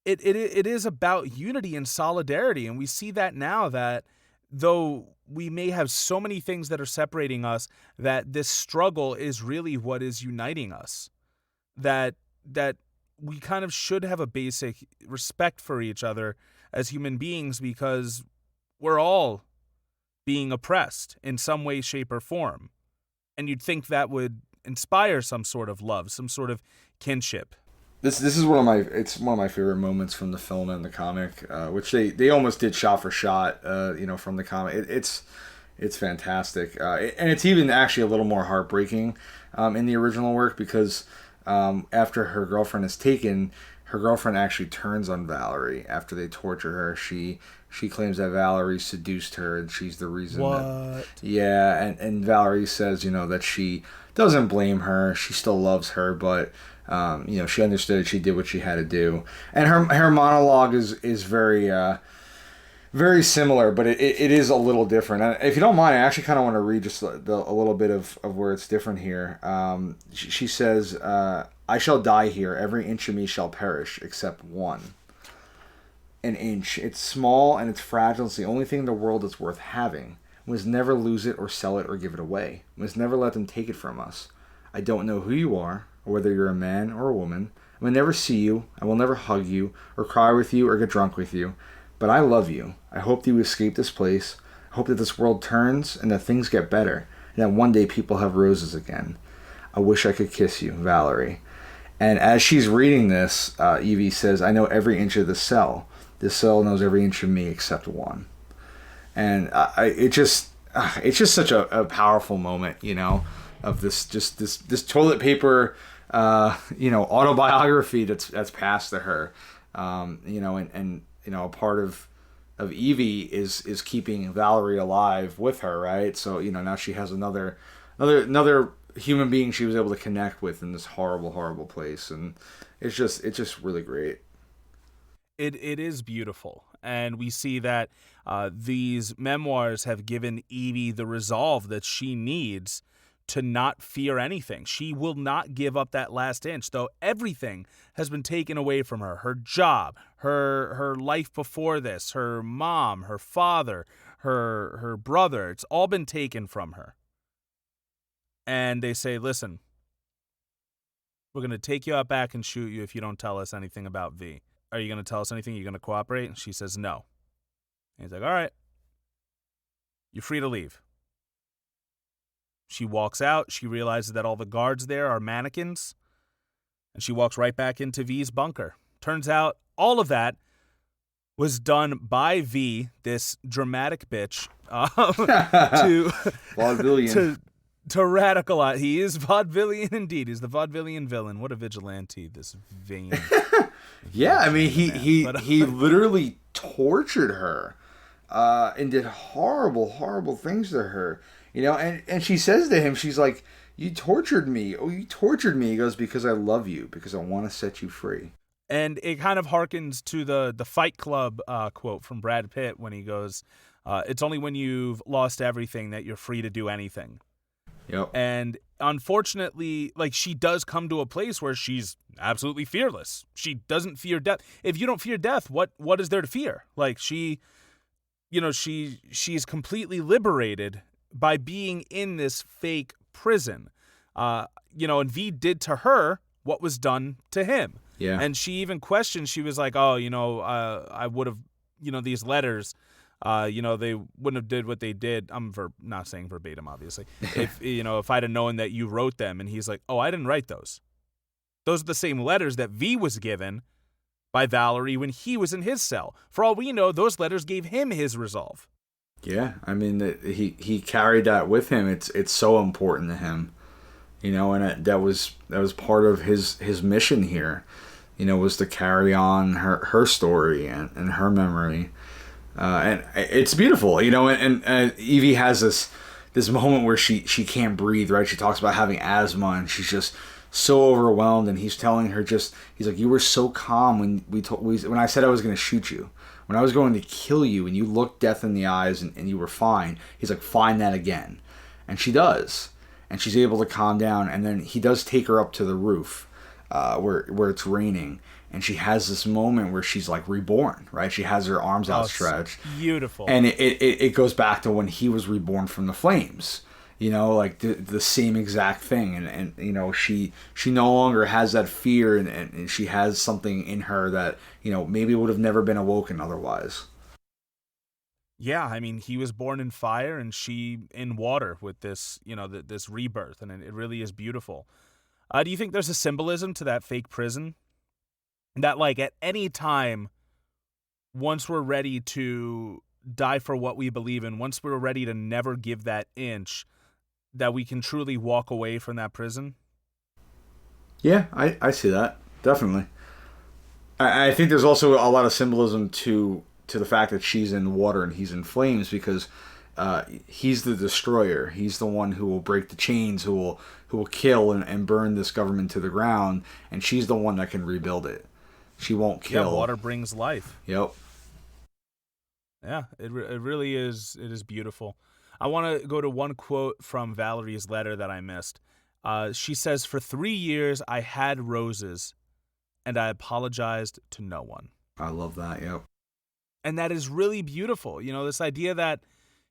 it is about unity and solidarity. And we see that now, that though we may have so many things that are separating us, that this struggle is really what is uniting us. That we kind of should have a basic respect for each other as human beings, because we're all being oppressed in some way, shape, or form. And you'd think that would inspire some sort of love, some sort of kinship. This is one of my favorite moments from the film and the comic, which they almost did shot for shot, from the comic. It's fantastic, and it's even actually a little more heartbreaking in the original work, because after her girlfriend is taken, her girlfriend actually turns on Valerie after they torture her. She claims that Valerie seduced her, and she's the reason. What? And Valerie says, that she doesn't blame her. She still loves her, but she understood she did what she had to do. And her monologue is very very similar, but it is a little different. And if you don't mind, I actually kind of want to read just a little bit of where it's different here. She says, I shall die here. Every inch of me shall perish, except one. An inch. It's small and it's fragile. It's the only thing in the world that's worth having. We must never lose it or sell it or give it away. We must never let them take it from us. I don't know who you are, or whether you're a man or a woman. I will never see you. I will never hug you, or cry with you, or get drunk with you. But I love you. I hope that you escape this place. I hope that this world turns and that things get better, and that one day people have roses again. I wish I could kiss you, Valerie. And as she's reading this, Evie says, "I know every inch of the cell. This cell knows every inch of me except one." And it's just such a powerful moment, of this toilet paper, autobiography that's passed to her, and a part of Evie is keeping Valerie alive with her, right? So now she has another human being she was able to connect with in this horrible place, and it's just really great. It is beautiful, and we see that these memoirs have given Evie the resolve that she needs to not fear anything. She will not give up that last inch, though everything has been taken away from her. Her job, her life before this, her mom, her father, her brother. It's all been taken from her. And they say, listen, we're going to take you out back and shoot you if you don't tell us anything about V. Are you going to tell us anything? Are you going to cooperate? And she says no. And he's like, all right, you're free to leave. She walks out. She realizes that all the guards there are mannequins. And she walks right back into V's bunker. Turns out all of that was done by V, this dramatic bitch, to Vaudevillian. to radicalize. He is vaudevillian indeed. He's the vaudevillian villain. What a vigilante, this vain. Yeah, I mean, he literally tortured her, and did horrible things to her. And she says to him, she's like, "You tortured me. Oh, you tortured me." He goes, "Because I love you, because I want to set you free." And it kind of harkens to the Fight Club quote from Brad Pitt when he goes, "It's only when you've lost everything that you're free to do anything." Yep. And unfortunately, she does come to a place where she's absolutely fearless. She doesn't fear death. If you don't fear death, what is there to fear? She's completely liberated by being in this fake prison. And V did to her what was done to him. Yeah. And she even questioned, she was like, "Oh, I would have, these letters, they wouldn't have did what they did." I'm not saying verbatim, obviously. If I'd have known that you wrote them. And he's like, "Oh, I didn't write those. Those are the same letters that V was given by Valerie when he was in his cell. For all we know, those letters gave him his resolve." Yeah, I mean, he carried that with him. It's so important to him, and that was part of his mission here, was to carry on her story and her memory, and it's beautiful, and Evie has this moment where she can't breathe, right? She talks about having asthma, and she's just so overwhelmed, and he's telling her he's like, "You were so calm when I said I was going to shoot you. When I was going to kill you and you looked death in the eyes and you were fine." He's like, "Find that again." And she does. And she's able to calm down. And then he does take her up to the roof where it's raining. And she has this moment where she's like reborn, right? She has her arms outstretched. Beautiful. And it goes back to when he was reborn from the flames. The same exact thing, and she no longer has that fear, and she has something in her that maybe would have never been awoken otherwise. Yeah, I mean, he was born in fire and she in water with this, this rebirth, and it really is beautiful. Do you think there's a symbolism to that fake prison? That at any time, once we're ready to die for what we believe in, once we're ready to never give that inch, that we can truly walk away from that prison? Yeah, I see that. Definitely. I think there's also a lot of symbolism to the fact that she's in water and he's in flames, because he's the destroyer. He's the one who will break the chains, who will kill and burn this government to the ground, and she's the one that can rebuild it. She won't kill. Yeah, water brings life. Yep. Yeah, it really is. It is beautiful. I want to go to one quote from Valerie's letter that I missed. She says, "For 3 years, I had roses, and I apologized to no one." I love that, yep. And that is really beautiful. This idea that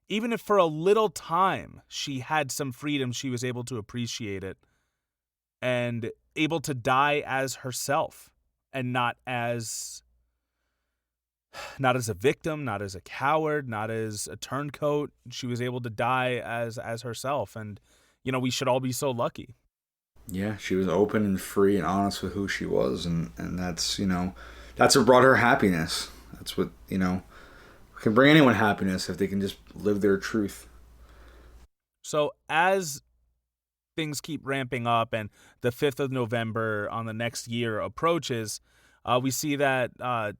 even if for a little time she had some freedom, she was able to appreciate it and able to die as herself and not as a victim, not as a coward, not as a turncoat. She was able to die as herself. And, we should all be so lucky. Yeah, she was open and free and honest with who she was, and that's, that's what brought her happiness. That's what, can bring anyone happiness if they can just live their truth. So as things keep ramping up and the 5th of November on the next year approaches, we see that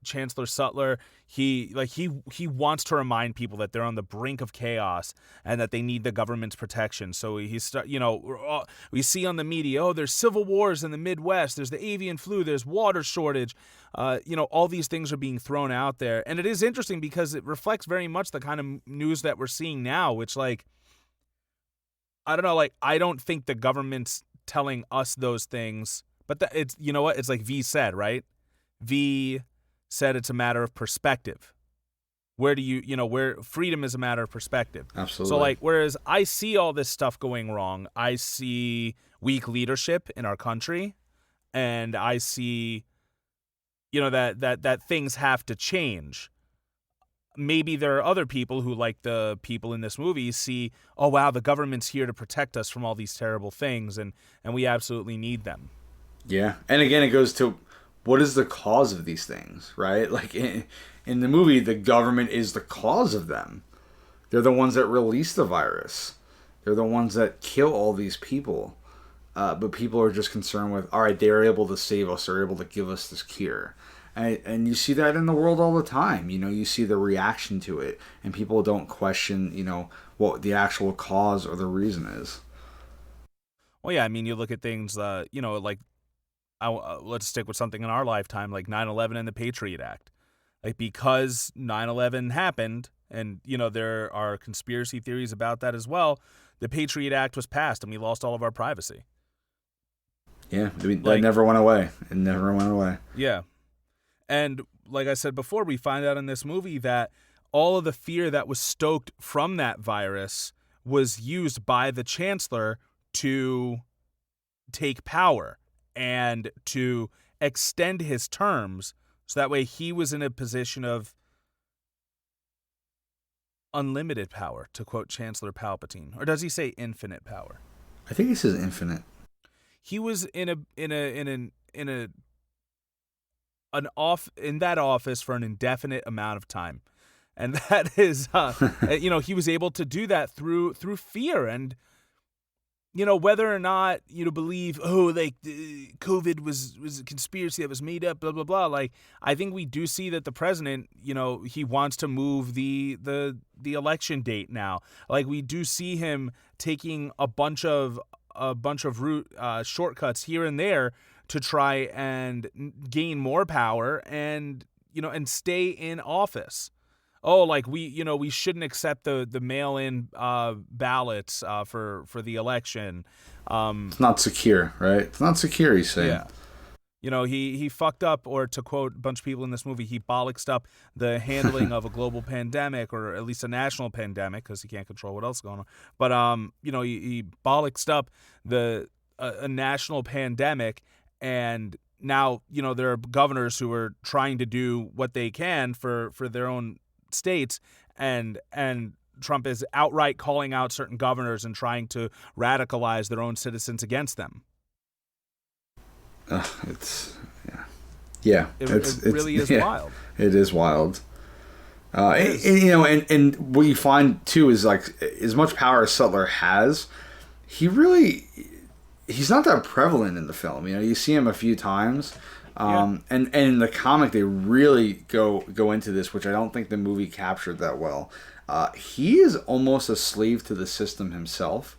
Chancellor Sutler, he wants to remind people that they're on the brink of chaos and that they need the government's protection. So we see on the media, oh, there's civil wars in the Midwest, there's the avian flu, there's water shortage. All these things are being thrown out there. And it is interesting because it reflects very much the kind of news that we're seeing now, which, like, I don't know, like, I don't think the government's telling us those things, but it's, you know what? It's like V said, right? V said it's a matter of perspective. Where freedom is a matter of perspective. Absolutely. So, like, whereas I see all this stuff going wrong, I see weak leadership in our country, and I see, that things have to change. Maybe there are other people who, like the people in this movie, see, oh, wow, the government's here to protect us from all these terrible things, and we absolutely need them. Yeah. And again, it goes to, what is the cause of these things, right? Like, in the movie, the government is the cause of them. They're the ones that release the virus. They're the ones that kill all these people. But people are just concerned with, all right, they're able to save us. They're able to give us this cure. And you see that in the world all the time. You see the reaction to it, and people don't question, what the actual cause or the reason is. Well, yeah, I mean, you look at things, like, let's stick with something in our lifetime, like 9/11 and the Patriot Act. Like, because 9/11 happened, and, there are conspiracy theories about that as well, the Patriot Act was passed, and we lost all of our privacy. Yeah, that never went away. It never went away. Yeah. And like I said before, we find out in this movie that all of the fear that was stoked from that virus was used by the chancellor to take power and to extend his terms, so that way he was in a position of unlimited power, to quote Chancellor Palpatine. Or does he say infinite power? I think he says infinite. He was in that office for an indefinite amount of time, and that is, he was able to do that through fear, and whether or not you believe, COVID was a conspiracy that was made up, blah blah blah. Like, I think we do see that the president, he wants to move the election date now. Like, we do see him taking a bunch of route shortcuts here and there to try and gain more power and stay in office. Oh, like, we shouldn't accept the mail-in ballots for the election. It's not secure, right? It's not secure, he's saying. Yeah. He fucked up, or to quote a bunch of people in this movie, he bollocksed up the handling of a global pandemic, or at least a national pandemic, because he can't control what else is going on. But he bollocksed up a national pandemic. And now, there are governors who are trying to do what they can for their own states, and Trump is outright calling out certain governors and trying to radicalize their own citizens against them. It really is wild. It is wild. And what you find too is, like, as much power as Sutler has, he's not that prevalent in the film. You see him a few times. And in the comic, they really go into this, which I don't think the movie captured that well. He is almost a slave to the system himself.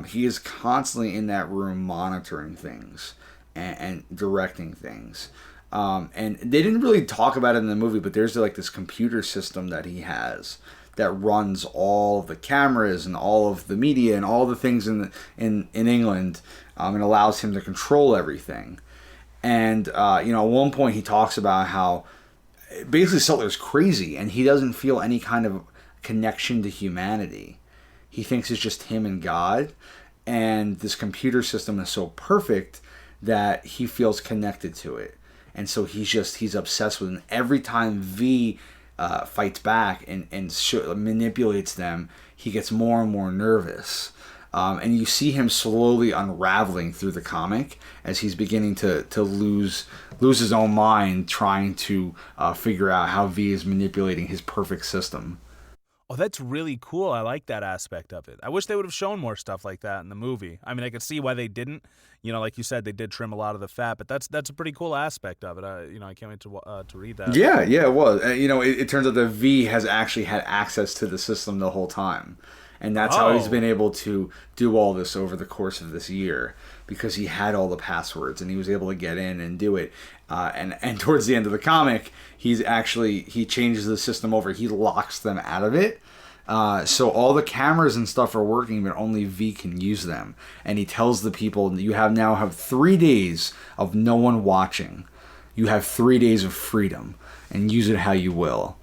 He is constantly in that room monitoring things and directing things. And they didn't really talk about it in the movie, but there's like this computer system that he has that runs all of the cameras and all of the media and all the things in England, and allows him to control everything. And at one point he talks about how basically Sutler's crazy and he doesn't feel any kind of connection to humanity. He thinks it's just him and God, and this computer system is so perfect that he feels connected to it. And so he's obsessed with it. And every time V fights back and manipulates them, he gets more and more nervous. And you see him slowly unraveling through the comic as he's beginning to lose his own mind, trying to figure out how V is manipulating his perfect system. Oh, that's really cool. I like that aspect of it. I wish they would have shown more stuff like that in the movie. I mean, I could see why they didn't. Like you said, they did trim a lot of the fat, but that's a pretty cool aspect of it. I can't wait to read that. Yeah, it was. It turns out that V has actually had access to the system the whole time. And that's how he's been able to do all this over the course of this year, because he had all the passwords and he was able to get in and do it. And towards the end of the comic, he changes the system over. He locks them out of it. So all the cameras and stuff are working, but only V can use them. And he tells the people, you now have 3 days of no one watching. You have 3 days of freedom, and use it how you will.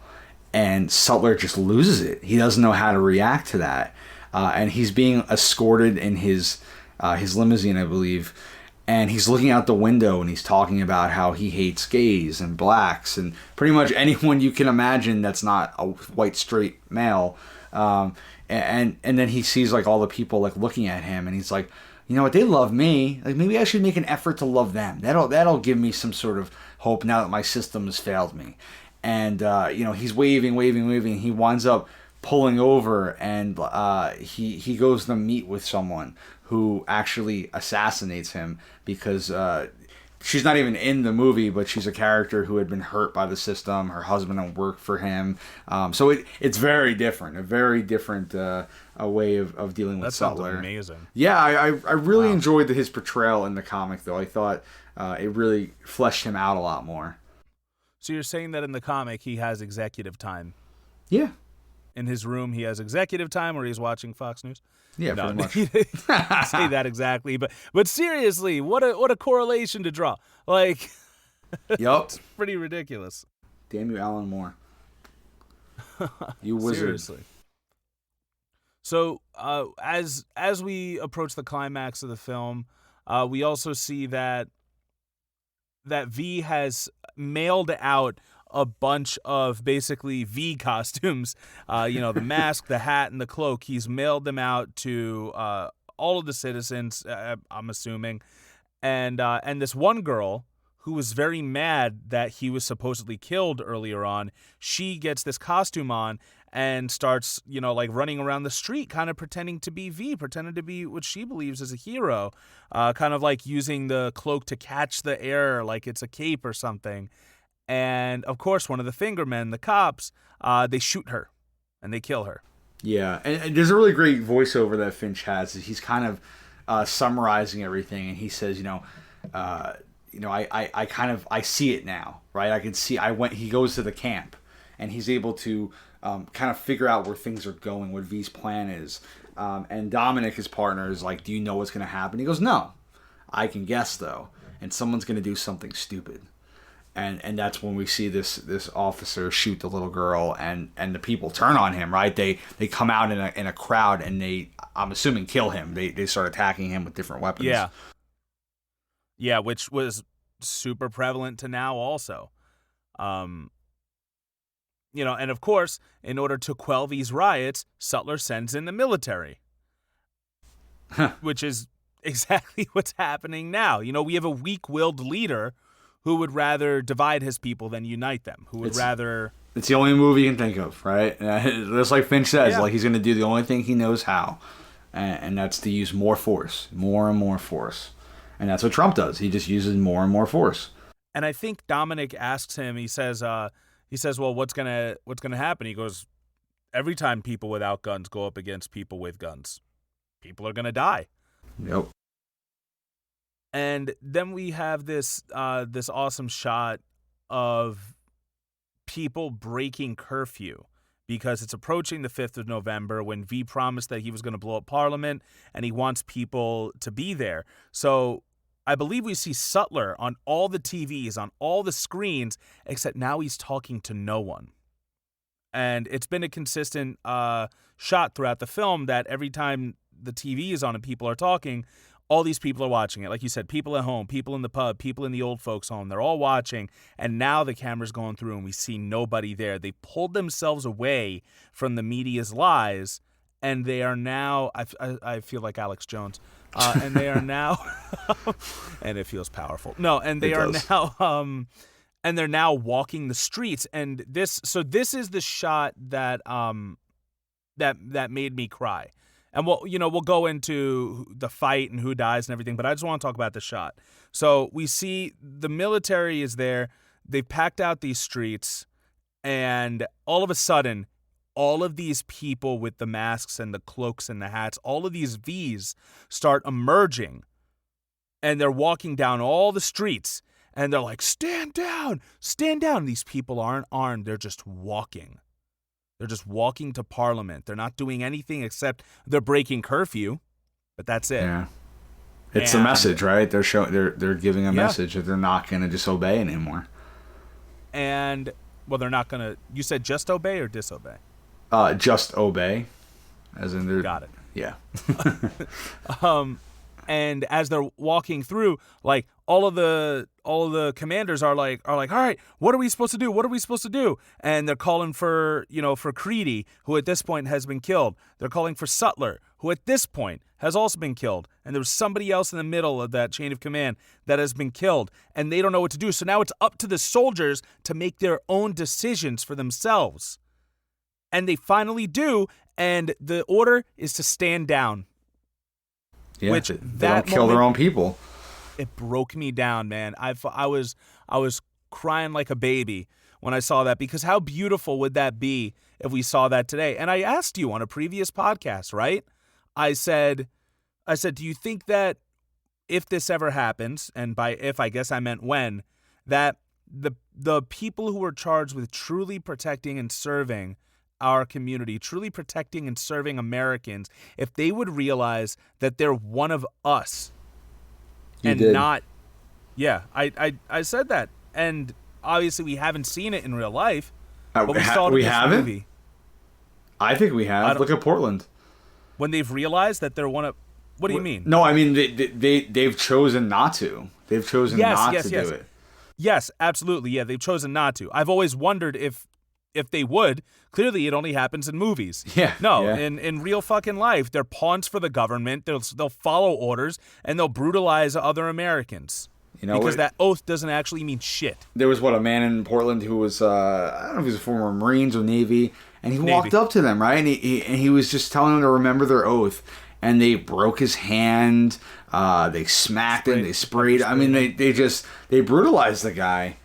And Sutler just loses it. He doesn't know how to react to that. And he's being escorted in his limousine, I believe. And he's looking out the window and he's talking about how he hates gays and blacks and pretty much anyone you can imagine that's not a white straight male. And then he sees like all the people like looking at him, and he's like, you know what, they love me. Like maybe I should make an effort to love them. That'll give me some sort of hope now that my system has failed me. And he's waving. He winds up pulling over, and he goes to meet with someone who actually assassinates him, because she's not even in the movie, but she's a character who had been hurt by the system. Her husband had worked for him. So it's very different, a very different a way of dealing with Sutler. That's amazing. Yeah, I really enjoyed his portrayal in the comic, though. I thought it really fleshed him out a lot more. So you're saying that in the comic he has executive time? Yeah. In his room he has executive time, or he's watching Fox News? Yeah, no, pretty much. I say that exactly, but seriously, what a correlation to draw. Like, yup, it's pretty ridiculous. Damn you, Alan Moore. You wizard. Seriously. So as we approach the climax of the film, we also see that V has mailed out a bunch of basically V costumes, the mask, the hat, and the cloak. He's mailed them out to all of the citizens, I'm assuming. And this one girl who was very mad that he was supposedly killed earlier on, she gets this costume on and starts, running around the street, kind of pretending to be V, pretending to be what she believes is a hero, kind of like using the cloak to catch the air like it's a cape or something. And, of course, one of the fingermen, the cops, they shoot her and they kill her. Yeah, and there's a really great voiceover that Finch has. He's kind of summarizing everything, and he says, I see it now, right? I can see, he goes to the camp, and he's able to kind of figure out where things are going, what V's plan is. And Dominic, his partner, is like, do you know what's going to happen? He goes, no, I can guess, though, and someone's going to do something stupid. And that's when we see this officer shoot the little girl, and the people turn on him, right? They come out in a crowd, and I'm assuming kill him. They start attacking him with different weapons. Yeah, which was super prevalent to now also. And of course, in order to quell these riots, Sutler sends in the military. Which is exactly what's happening now. We have a weak-willed leader who would rather divide his people than unite them, who would rather... It's the only movie you can think of, right? Just like Finch says, like he's going to do the only thing he knows how, and that's to use more force, more and more force. And that's what Trump does. He just uses more and more force. And I think Dominic asks him, he says, well, what's gonna happen? He goes, every time people without guns go up against people with guns, people are going to die. Yep. And then we have this awesome shot of people breaking curfew because it's approaching the 5th of November when V promised that he was going to blow up Parliament and he wants people to be there. So I believe we see Sutler on all the TVs, on all the screens, except now he's talking to no one. And it's been a consistent shot throughout the film that every time the TV is on and people are talking, all these people are watching it. Like you said, people at home, people in the pub, people in the old folks' home, they're all watching. And now the camera's going through and we see nobody there. They pulled themselves away from the media's lies and they are now. I feel like Alex Jones, and they are now, and it feels powerful. No, and they are now. And they're now walking the streets, and this is the shot that that made me cry. And we'll go into the fight and who dies and everything, but I just want to talk about the shot. So we see the military is there. They've packed out these streets, and all of a sudden, all of these people with the masks and the cloaks and the hats, all of these V's start emerging, and they're walking down all the streets, and they're like, stand down, stand down. These people aren't armed. They're just walking. They're just walking to Parliament. They're not doing anything except they're breaking curfew, but that's it. Yeah, it's a message, right? They're giving a message that they're not going to disobey anymore. And they're not going to. You said just obey or disobey? Just obey, as in they're. Got it. Yeah. And as they're walking through, like all of the commanders are like, all right, what are we supposed to do? What are we supposed to do? And they're calling for Creedy, who at this point has been killed. They're calling for Sutler, who at this point has also been killed. And there's somebody else in the middle of that chain of command that has been killed. And they don't know what to do. So now it's up to the soldiers to make their own decisions for themselves. And they finally do. And the order is to stand down. Yeah, they don't kill their own people. It broke me down, man. I was crying like a baby when I saw that, because how beautiful would that be if we saw that today? And I asked you on a previous podcast, right? I said, do you think that if this ever happens, and by if I guess I meant when, that the people who are charged with truly protecting and serving our community, truly protecting and serving Americans, if they would realize that they're one of us, not, I said that, and obviously we haven't seen it in real life, but we saw it in this movie. I think we have. Look at Portland. When they've realized that they're one of, what do you mean? No, I mean they've chosen not to. They've chosen not to do it. Yes, absolutely. Yeah, they've chosen not to. I've always wondered if they would. Clearly it only happens in movies. Yeah. No, yeah. In real fucking life, they're pawns for the government. They'll follow orders, and they'll brutalize other Americans. Because that oath doesn't actually mean shit. There was a man in Portland who was I don't know if he was a former Marines or Navy, and he walked up to them, right? And he was just telling them to remember their oath. And they broke his hand, they smacked him, they sprayed. I mean, they brutalized the guy.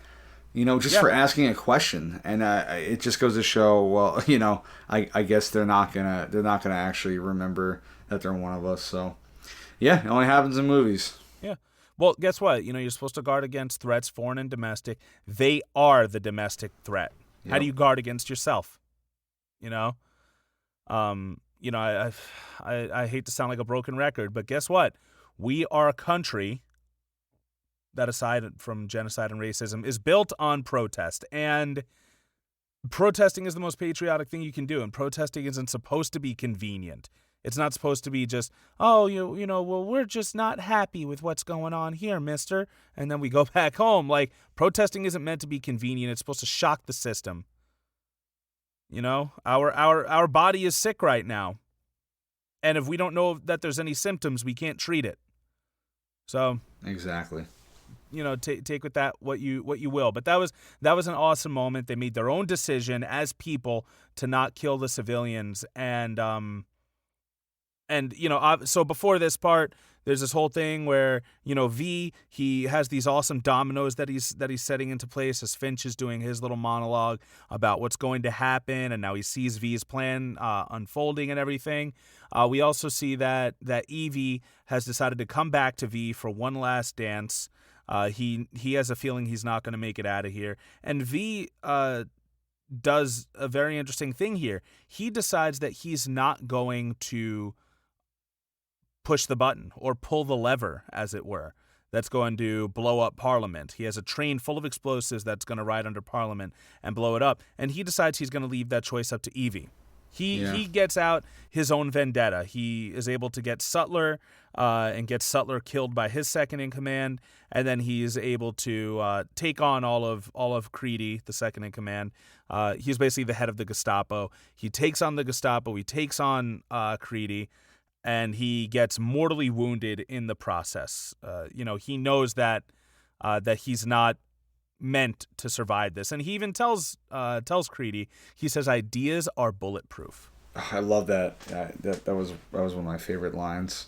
For asking a question, and it just goes to show. Well, I guess they're not gonna actually remember that they're one of us. So, yeah, it only happens in movies. Yeah. Well, guess what? You're supposed to guard against threats, foreign and domestic. They are the domestic threat. Yep. How do you guard against yourself? I hate to sound like a broken record, but guess what? We are a country that, aside from genocide and racism, is built on protest. And protesting is the most patriotic thing you can do. And protesting isn't supposed to be convenient. It's not supposed to be just, we're just not happy with what's going on here, mister. And then we go back home. Like, protesting isn't meant to be convenient. It's supposed to shock the system. Our body is sick right now. And if we don't know that there's any symptoms, we can't treat it. So exactly. Take with that what you will. But that was an awesome moment. They made their own decision as people to not kill the civilians. So before this part, there's this whole thing where, V, he has these awesome dominoes that he's setting into place as Finch is doing his little monologue about what's going to happen, and now he sees V's plan unfolding and everything. We also see that Evie has decided to come back to V for one last dance. He has a feeling he's not going to make it out of here. And V does a very interesting thing here. He decides that he's not going to push the button or pull the lever, as it were, that's going to blow up Parliament. He has a train full of explosives that's going to ride under Parliament and blow it up. And he decides he's going to leave that choice up to Evie. He gets out his own vendetta. He is able to get Sutler and get Sutler killed by his second in command, and then he is able to take on all of Creedy, the second in command. He's basically the head of the Gestapo. He takes on the Gestapo. He takes on Creedy, and he gets mortally wounded in the process. He knows that he's not meant to survive this, and he even tells Creedy, he says, ideas are bulletproof. I love that. That was one of my favorite lines.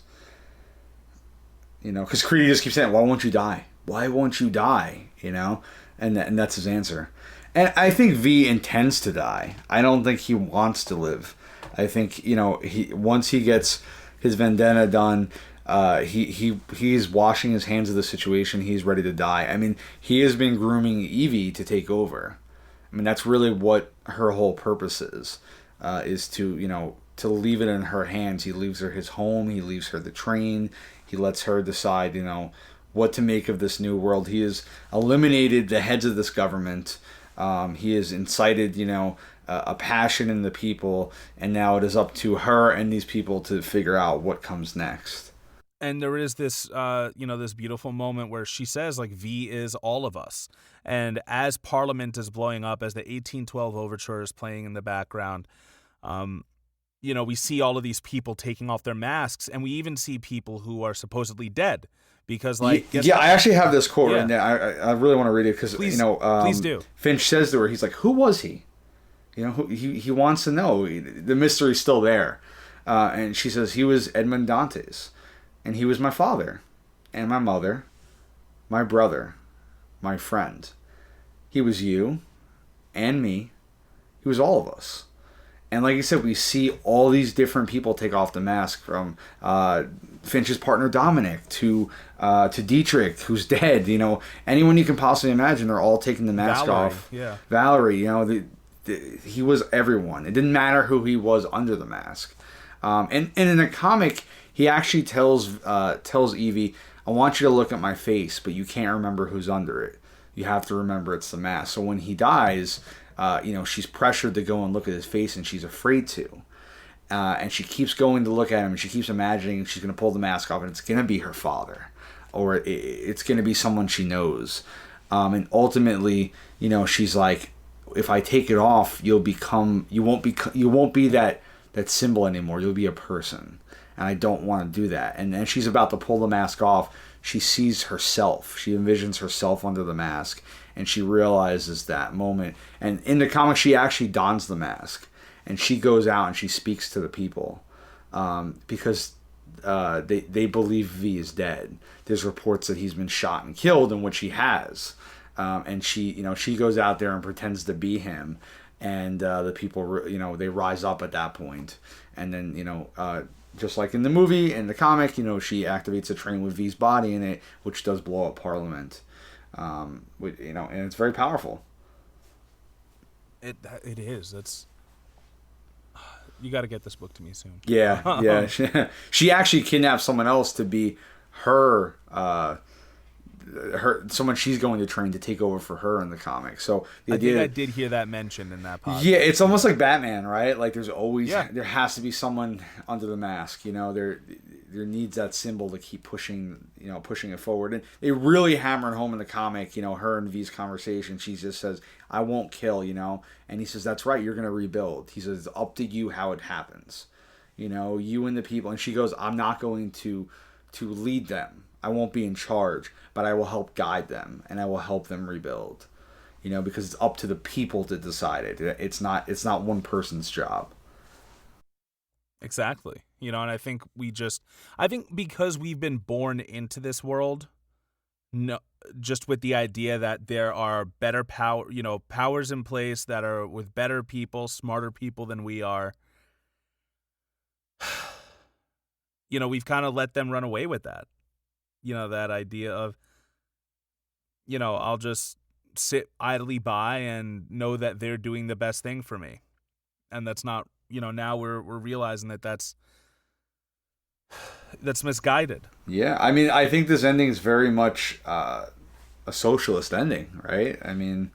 Because Creedy just keeps saying, "Why won't you die? Why won't you die?" And that's his answer. And I think V intends to die. I don't think he wants to live. I think he once he gets his vendetta done. He's washing his hands of the situation. He's ready to die. I mean, he has been grooming Evie to take over. I mean, that's really what her whole purpose is to leave it in her hands. He leaves her his home. He leaves her the train. He lets her decide, what to make of this new world. He has eliminated the heads of this government. He has incited, a passion in the people, and now it is up to her and these people to figure out what comes next. And there is this, this beautiful moment where she says, like, V is all of us. And as Parliament is blowing up, as the 1812 overture is playing in the background, we see all of these people taking off their masks, and we even see people who are supposedly dead. Because, I actually have this quote right there. I really want to read it because, please do. Finch says to her, he's like, who was he? He wants to know. The mystery's still there. And she says, he was Edmond Dantes. And he was my father, and my mother, my brother, my friend. He was you, and me. He was all of us. And like I said, we see all these different people take off the mask, from Finch's partner Dominic to Dietrich, who's dead. Anyone you can possibly imagine, they're all taking the mask off. Yeah. Valerie, he was everyone. It didn't matter who he was under the mask. And in the comic, he actually tells Evie, I want you to look at my face, but you can't remember who's under it. You have to remember it's the mask. So when he dies, she's pressured to go and look at his face, and she's afraid to. And she keeps going to look at him, and she keeps imagining she's going to pull the mask off, and it's going to be her father. Or it's going to be someone she knows. And ultimately, she's like, if I take it off, you won't be that symbol anymore. You'll be a person. And I don't want to do that. And then she's about to pull the mask off. She sees herself. She envisions herself under the mask. And she realizes that moment. And in the comic, she actually dons the mask. And she goes out and she speaks to the people. Because they believe V is dead. There's reports that he's been shot and killed, in which he has. And she goes out there and pretends to be him. And the people, they rise up at that point. And then, just like in the movie and the comic, she activates a train with V's body in it, which does blow up Parliament. And it's very powerful. It is. That's. You got to get this book to me soon. Yeah. She actually kidnaps someone else to be her. Someone she's going to train to take over for her in the comic. So I did hear that mentioned in that podcast. Yeah, it's almost like Batman, right? Like there's always there has to be someone under the mask. There needs that symbol to keep pushing it forward. And they really hammer it home in the comic. Her and V's conversation. She just says, "I won't kill," and he says, "That's right. You're going to rebuild." He says, "It's up to you how it happens." You and the people. And she goes, "I'm not going to lead them. I won't be in charge, but I will help guide them, and I will help them rebuild." Because it's up to the people to decide it. It's not one person's job. Exactly. And I think because we've been born into this world, just with the idea that there are better powers in place that are with better people, smarter people than we are. We've kind of let them run away with that. That idea of, I'll just sit idly by and know that they're doing the best thing for me. And that's not, now we're realizing that that's misguided. Yeah. I mean, I think this ending is very much a socialist ending, right? I mean,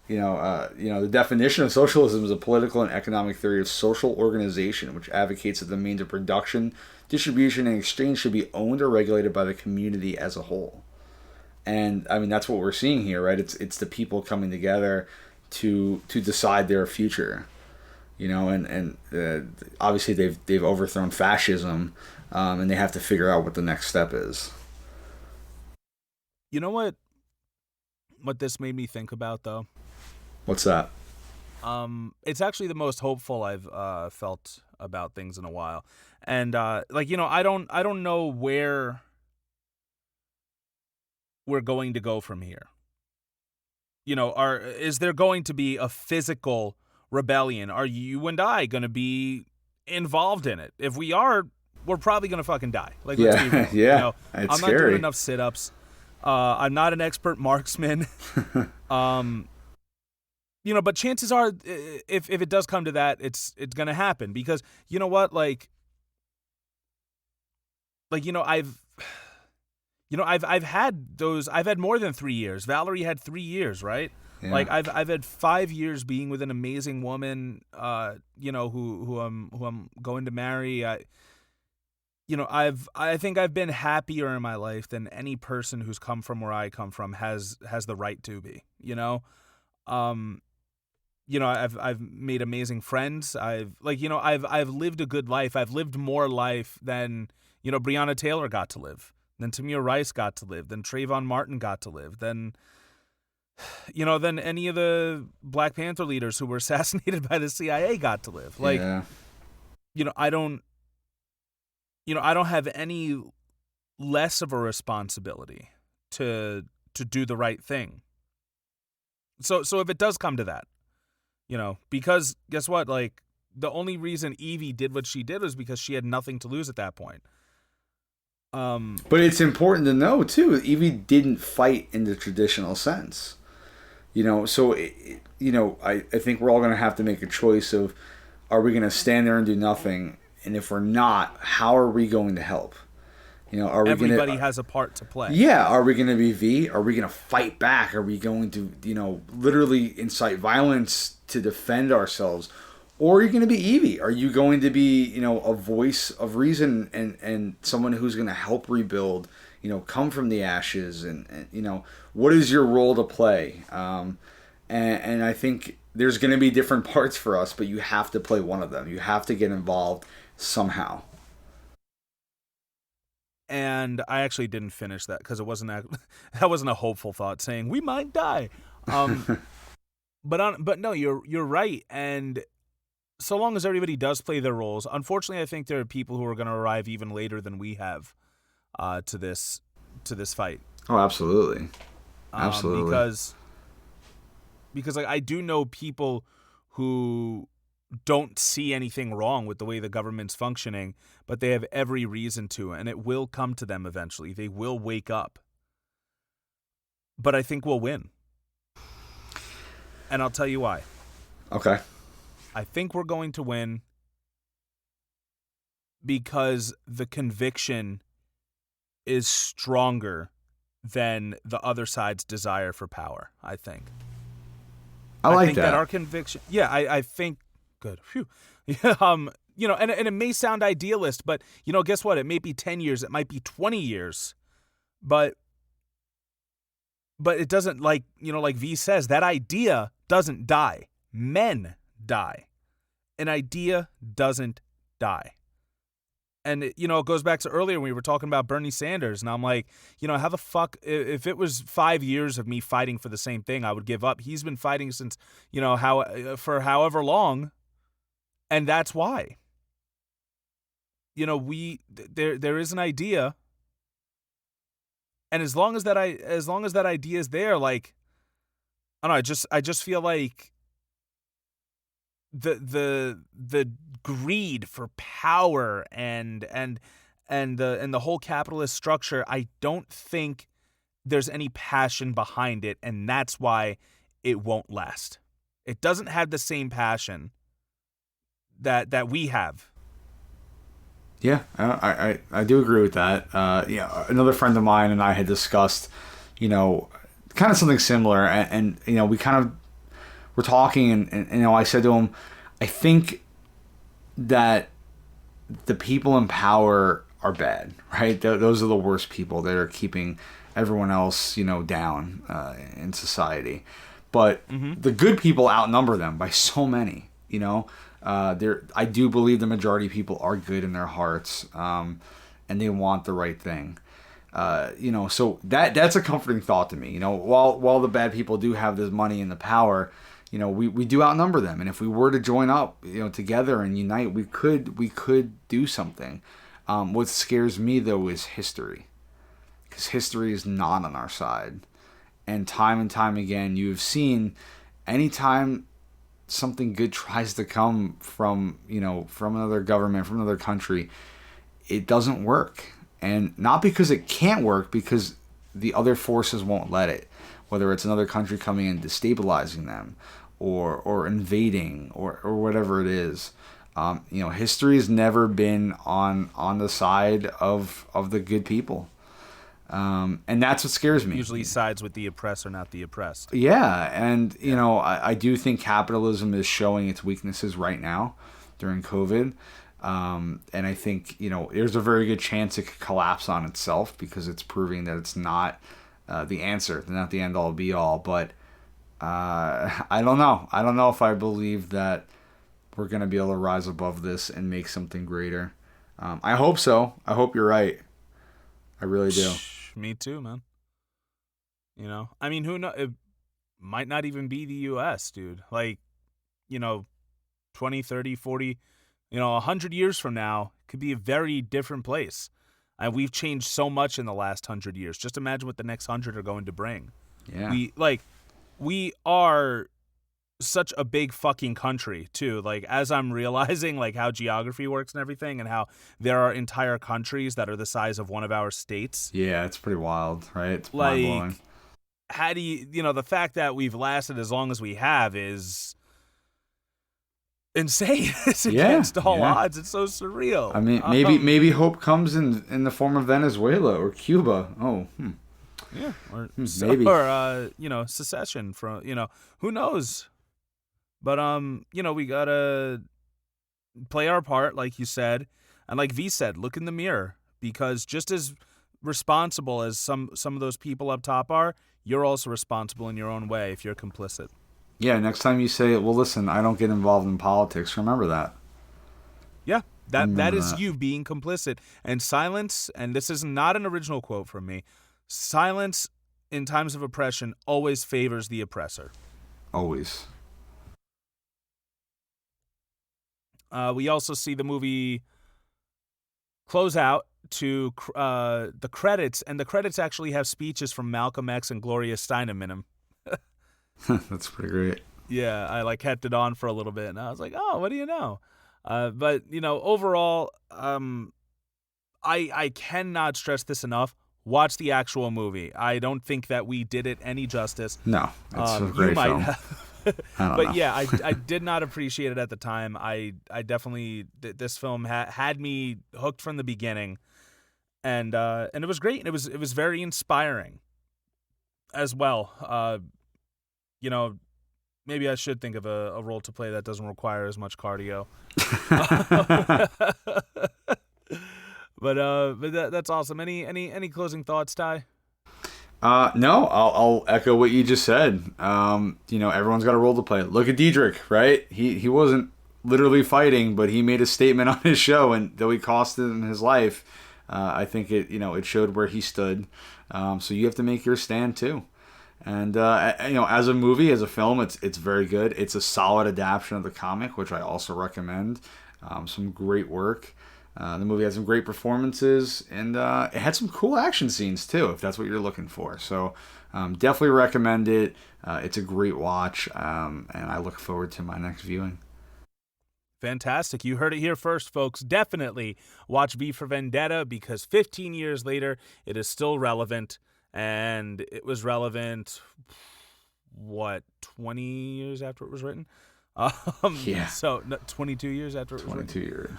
The definition of socialism is a political and economic theory of social organization, which advocates that the means of production, distribution, and exchange should be owned or regulated by the community as a whole. And I mean, that's what we're seeing here, right? It's the people coming together to decide their future, and obviously they've overthrown fascism, and they have to figure out what the next step is. You know what this made me think about, though? What's that? It's actually the most hopeful I've felt about things in a while, and I don't know where we're going to go from here. Is there going to be a physical rebellion? Are you and I going to be involved in it? If we are, we're probably going to fucking die. Let's be real. Yeah. I'm It's not scary. doing enough sit-ups. I'm not an expert marksman. But chances are, if it does come to that, it's going to happen, because you know what, I've had more than 3 years. Valerie had 3 years, right? Yeah. I've had 5 years being with an amazing woman, who I'm going to marry. I think I've been happier in my life than any person who's come from where I come from has the right to be. I've made amazing friends. I've lived a good life. I've lived more life than Breonna Taylor got to live, than Tamir Rice got to live, than Trayvon Martin got to live, than any of the Black Panther leaders who were assassinated by the CIA got to live. I don't have any less of a responsibility to do the right thing. So if it does come to that, because guess what? The only reason Evie did what she did was because she had nothing to lose at that point. But it's important to know too, Evie didn't fight in the traditional sense. So I think we're all going to have to make a choice of, are we going to stand there and do nothing? And if we're not, how are we going to help? Are we Everybody has a part to play. Yeah, are we going to be V? Are we going to fight back? Are we going to, literally incite violence to defend ourselves? Or are you going to be Evie? Are you going to be, a voice of reason and someone who's going to help rebuild, come from the ashes? And what is your role to play? And I think there's going to be different parts for us, but you have to play one of them. You have to get involved somehow. And I actually didn't finish that because that wasn't a hopeful thought saying we might die. But no, you're right. And so long as everybody does play their roles, unfortunately, I think there are people who are going to arrive even later than we have to this fight. Oh, absolutely, absolutely. Because I do know people who don't see anything wrong with the way the government's functioning, but they have every reason to, and it will come to them eventually. They will wake up. But I think we'll win. And I'll tell you why. Okay. I think we're going to win because the conviction is stronger than the other side's desire for power, I think. I think that our conviction... Yeah, I think... Good. Phew. Yeah, and it may sound idealist, but, guess what? It may be 10 years. It might be 20 years. But it doesn't, like V says, that idea doesn't die. Men die. An idea doesn't die. And, it goes back to earlier when we were talking about Bernie Sanders. And I'm like, how the fuck, if it was 5 years of me fighting for the same thing, I would give up. He's been fighting since, for however long. And that's why. There is an idea. And as long as that idea is there, I don't know, I just feel like the greed for power and the whole capitalist structure, I don't think there's any passion behind it, and that's why it won't last. It doesn't have the same passion that we have. Yeah, I do agree with that. Another friend of mine and I had discussed, kind of something similar, and we kind of we're talking, and you know, I said to him, I think that the people in power are bad, right? Those are the worst people that are keeping everyone else, you know, down in society. But the good people outnumber them by so many, you know. I do believe the majority of people are good in their hearts, and they want the right thing. You know, so that's a comforting thought to me. You know, while the bad people do have this money and the power, you know, we do outnumber them. And if we were to join up, you know, together and unite, we could do something. What scares me though is history, because history is not on our side. And time again, you've seen anytime something good tries to come from, you know, from another government, from another country, it doesn't work. And not because it can't work, because the other forces won't let it. Whether it's another country coming in, destabilizing them, or invading, or whatever it is. You know, history has never been on the side of the good people. And that's what scares me. Usually sides with the oppressor, not the oppressed. Yeah, and you know, I do think capitalism is showing its weaknesses right now during COVID. And I think, you know, there's a very good chance it could collapse on itself, because it's proving that it's not the answer, not the end all be all. But I don't know. I don't know if I believe that we're going to be able to rise above this and make something greater. I hope so. I hope you're right. I really do. Me too, man. You know, I mean, who knows? It might not even be the U.S., dude. Like, you know, 20, 30, 40, you know, 100 years from now could be a very different place. And we've changed so much in the last 100 years. Just imagine what the next 100 are going to bring. Yeah. We are such a big fucking country, too. Like, as I'm realizing, like, how geography works and everything, and how there are entire countries that are the size of one of our states. Yeah, it's pretty wild, right? It's like, mind-blowing. How do you know, the fact that we've lasted as long as we have is insane. It's against all odds. It's so surreal. I mean, maybe hope comes in the form of Venezuela or Cuba. Oh, yeah, or maybe, or you know, secession from, you know, who knows. But you know, we gotta play our part, like you said, and like V said, look in the mirror, because just as responsible as some of those people up top are, you're also responsible in your own way if you're complicit. Yeah, next time you say, well, listen, I don't get involved in politics, remember that. Yeah, that is you being complicit. And silence, and this is not an original quote from me, silence in times of oppression always favors the oppressor. Always. We also see the movie close out to the credits, and the credits actually have speeches from Malcolm X and Gloria Steinem in them. That's pretty great. Yeah, I like kept it on for a little bit, and I was like, oh, what do you know? But, you know, overall, I cannot stress this enough. Watch the actual movie. I don't think that we did it any justice. No, it's a great film. Have. I don't know. Yeah, I did not appreciate it at the time. I definitely, this film had me hooked from the beginning, and it was great. And it was very inspiring as well. You know, maybe I should think of a role to play that doesn't require as much cardio. But that's awesome. Any closing thoughts, Ty? No, I'll echo what you just said. You know, everyone's got a role to play. Look at Diedrich, right? He wasn't literally fighting, but he made a statement on his show, and though he cost him his life, I think it showed where he stood. So you have to make your stand too. And you know, as a movie, as a film, it's very good. It's a solid adaptation of the comic, which I also recommend. Some great work. The movie had some great performances, and it had some cool action scenes too, if that's what you're looking for. So definitely recommend it. It's a great watch, and I look forward to my next viewing. Fantastic. You heard it here first, folks. Definitely watch V for Vendetta, because 15 years later, it is still relevant, and it was relevant, 20 years after it was written? Yeah. So 22 years after it was written? 22 years.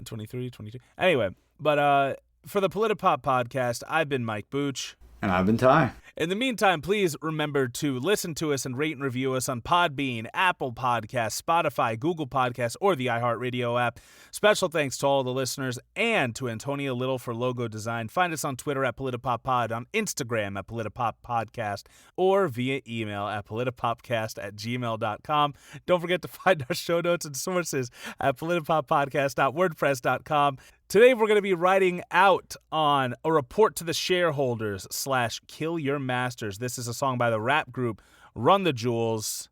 23, 22. Anyway, but for the Politipop podcast, I've been Mike Booch. And I've been Ty. In the meantime, please remember to listen to us and rate and review us on Podbean, Apple Podcasts, Spotify, Google Podcasts, or the iHeartRadio app. Special thanks to all the listeners and to Antonia Little for logo design. Find us on Twitter at PolitiPopPod, on Instagram at PolitiPopPodcast, or via email at politipopcast@gmail.com. Don't forget to find our show notes and sources at politipoppodcast.wordpress.com. Today we're going to be writing out on a report to the shareholders / kill your masters. This is a song by the rap group Run the Jewels,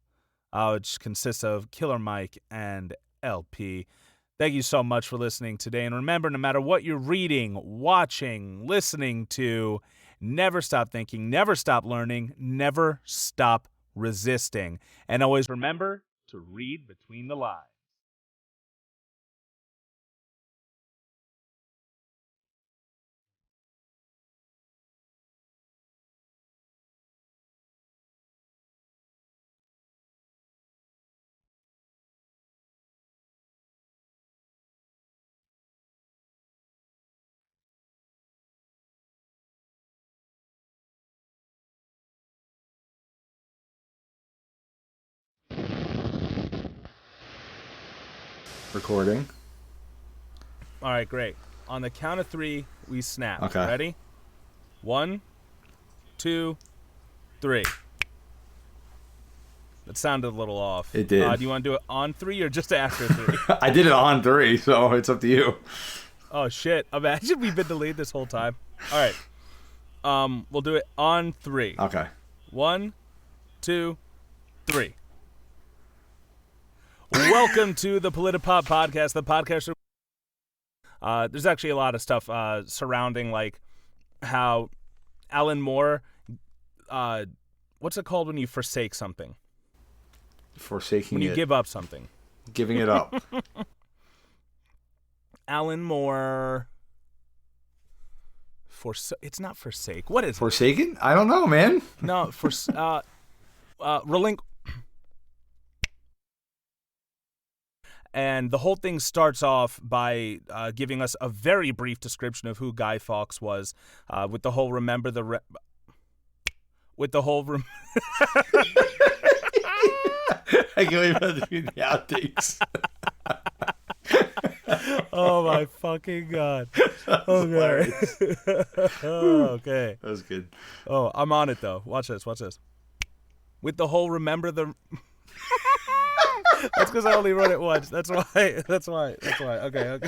which consists of Killer Mike and LP. Thank you so much for listening today. And remember, no matter what you're reading, watching, listening to, never stop thinking, never stop learning, never stop resisting. And always remember to read between the lines. Recording. All right, great. On the count of 3, we snap. Okay. Ready? 1, 2, 3. That sounded a little off. It did. Do you want to do it on 3 or just after 3? I did it on 3, so it's up to you. Oh, shit. Imagine we've been delayed this whole time. All right. We'll do it on 3. Okay. 1, 2, 3. Welcome to the Politipop Podcast, the podcast. There's actually a lot of stuff surrounding, like, how Alan Moore, what's it called when you forsake something? Forsaking When you it. give up something. Giving it up. Alan Moore. It's not forsake. What is it? Forsaken? I don't know, man. No, And the whole thing starts off by giving us a very brief description of who Guy Fawkes was, with the whole I can't wait for the outtakes. Oh my fucking god. Okay. Okay. That was good. Oh, I'm on it though. Watch this. With the whole remember the That's because I only wrote it once. That's why. Okay.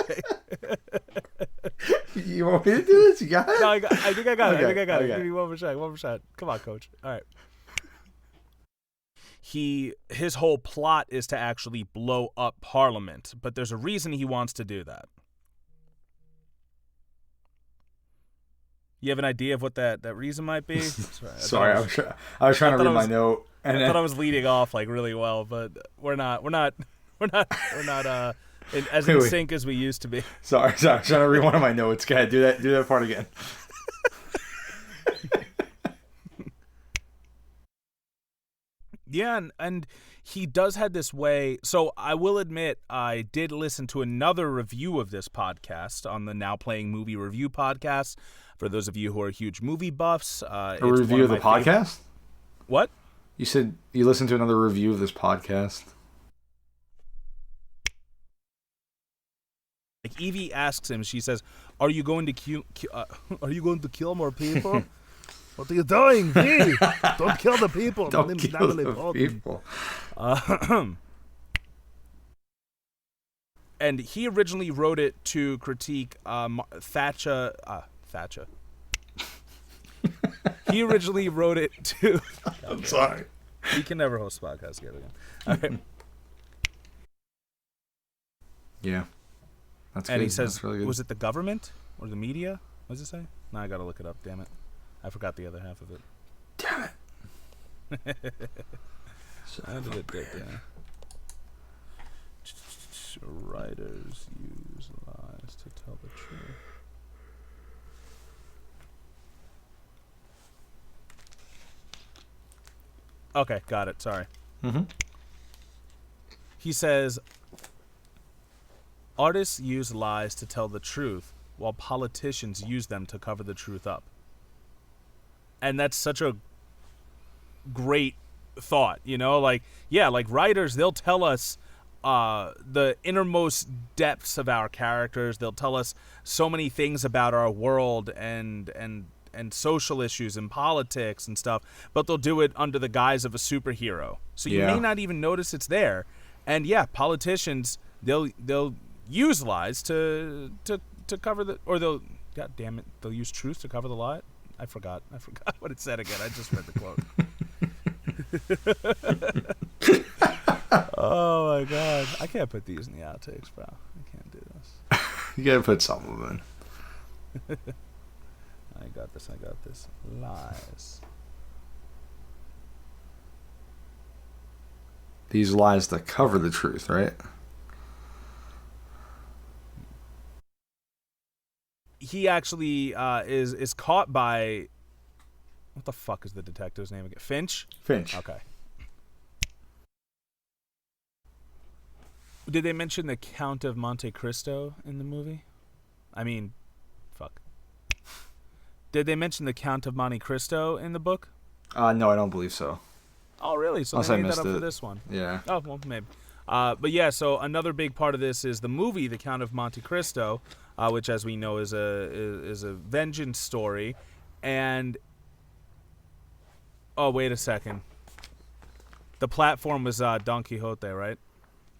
You want me to do this? You got it? No, I think I got it. Okay, okay. Give me one more shot. Come on, coach. All right. His whole plot is to actually blow up Parliament, but there's a reason he wants to do that. You have an idea of what that reason might be? Sorry, I was trying to read my note. I thought I was leading off like really well, but we're not as in sync as we used to be. Sorry, I was trying to read one of my notes. Go ahead, do that part again. Yeah, and he does have this way. So I will admit, I did listen to another review of this podcast on the Now Playing Movie Review podcast. For those of you who are huge movie buffs, a review of the podcast. What? You said you listened to another review of this podcast. Like Evie asks him, she says, "Are you going to kill more people?" What are you doing, V? Don't kill the people. Don't kill the people. And he originally wrote it to critique Thatcher. He originally wrote it to... I'm sorry. We can never host a podcast together again. All right. Yeah. That's good. And he says, really good. Was it the government or the media? What does it say? No, I got to look it up, damn it. I forgot the other half of it. Damn it. How did it get there? Writers use lies to tell the truth. Okay, got it. Sorry. Mm-hmm. He says, artists use lies to tell the truth, while politicians use them to cover the truth up. And that's such a great thought, like writers, they'll tell us the innermost depths of our characters. They'll tell us so many things about our world and social issues and politics and stuff, but they'll do it under the guise of a superhero. So you may not even notice it's there. And politicians, they'll use lies to cover they'll use truth to cover the lie. I forgot what it said again. I just read the quote. Oh my god, I can't put these in the outtakes, bro. I can't do this. You gotta put some of them in. I got this. Lies. These lies that cover the truth, right? He actually is caught by, what the fuck is the detective's name again? Finch? Finch. Okay. Did they mention the Count of Monte Cristo in the movie? I mean, fuck. Did they mention the Count of Monte Cristo in the book? No, I don't believe so. Oh, really? So they made that up for this one. Yeah. Oh, well, maybe. But yeah, so another big part of this is the movie, The Count of Monte Cristo, which, as we know, is a vengeance story. And oh, wait a second. The platform was Don Quixote, right?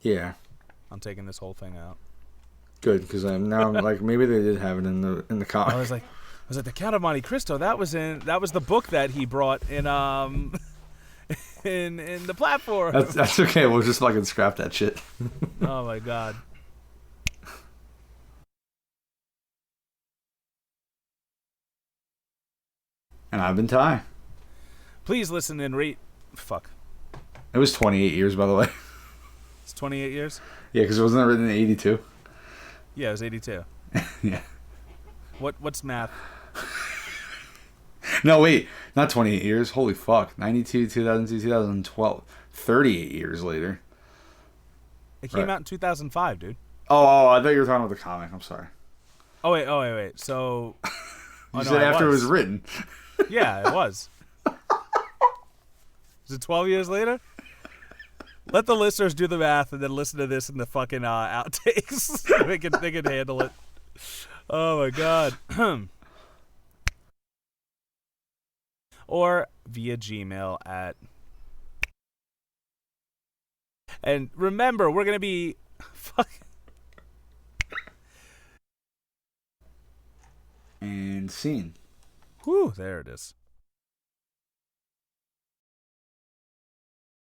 Yeah. I'm taking this whole thing out. Good, because I'm like, maybe they did have it in the comic. I was like, The Count of Monte Cristo. That was the book that he brought in in the platform. That's okay. We'll just fucking scrap that shit. Oh my god. And I've been Ty. Please listen and rate. Fuck. It was 28 years, by the way. It's 28 years? Yeah, because it wasn't written in 82. Yeah, it was 82. Yeah. What's math? No, wait. Not 28 years. Holy fuck. 92, 2002, 2012. 38 years later. It came out in 2005, dude. Oh, I thought you were talking about the comic. I'm sorry. Oh, wait. So... You said after it was written. Yeah, it was. Is it 12 years later? Let the listeners do the math and then listen to this in the fucking outtakes. they can handle it. Oh my god. Or via Gmail at. And remember, we're gonna be And scene. Whew, there it is.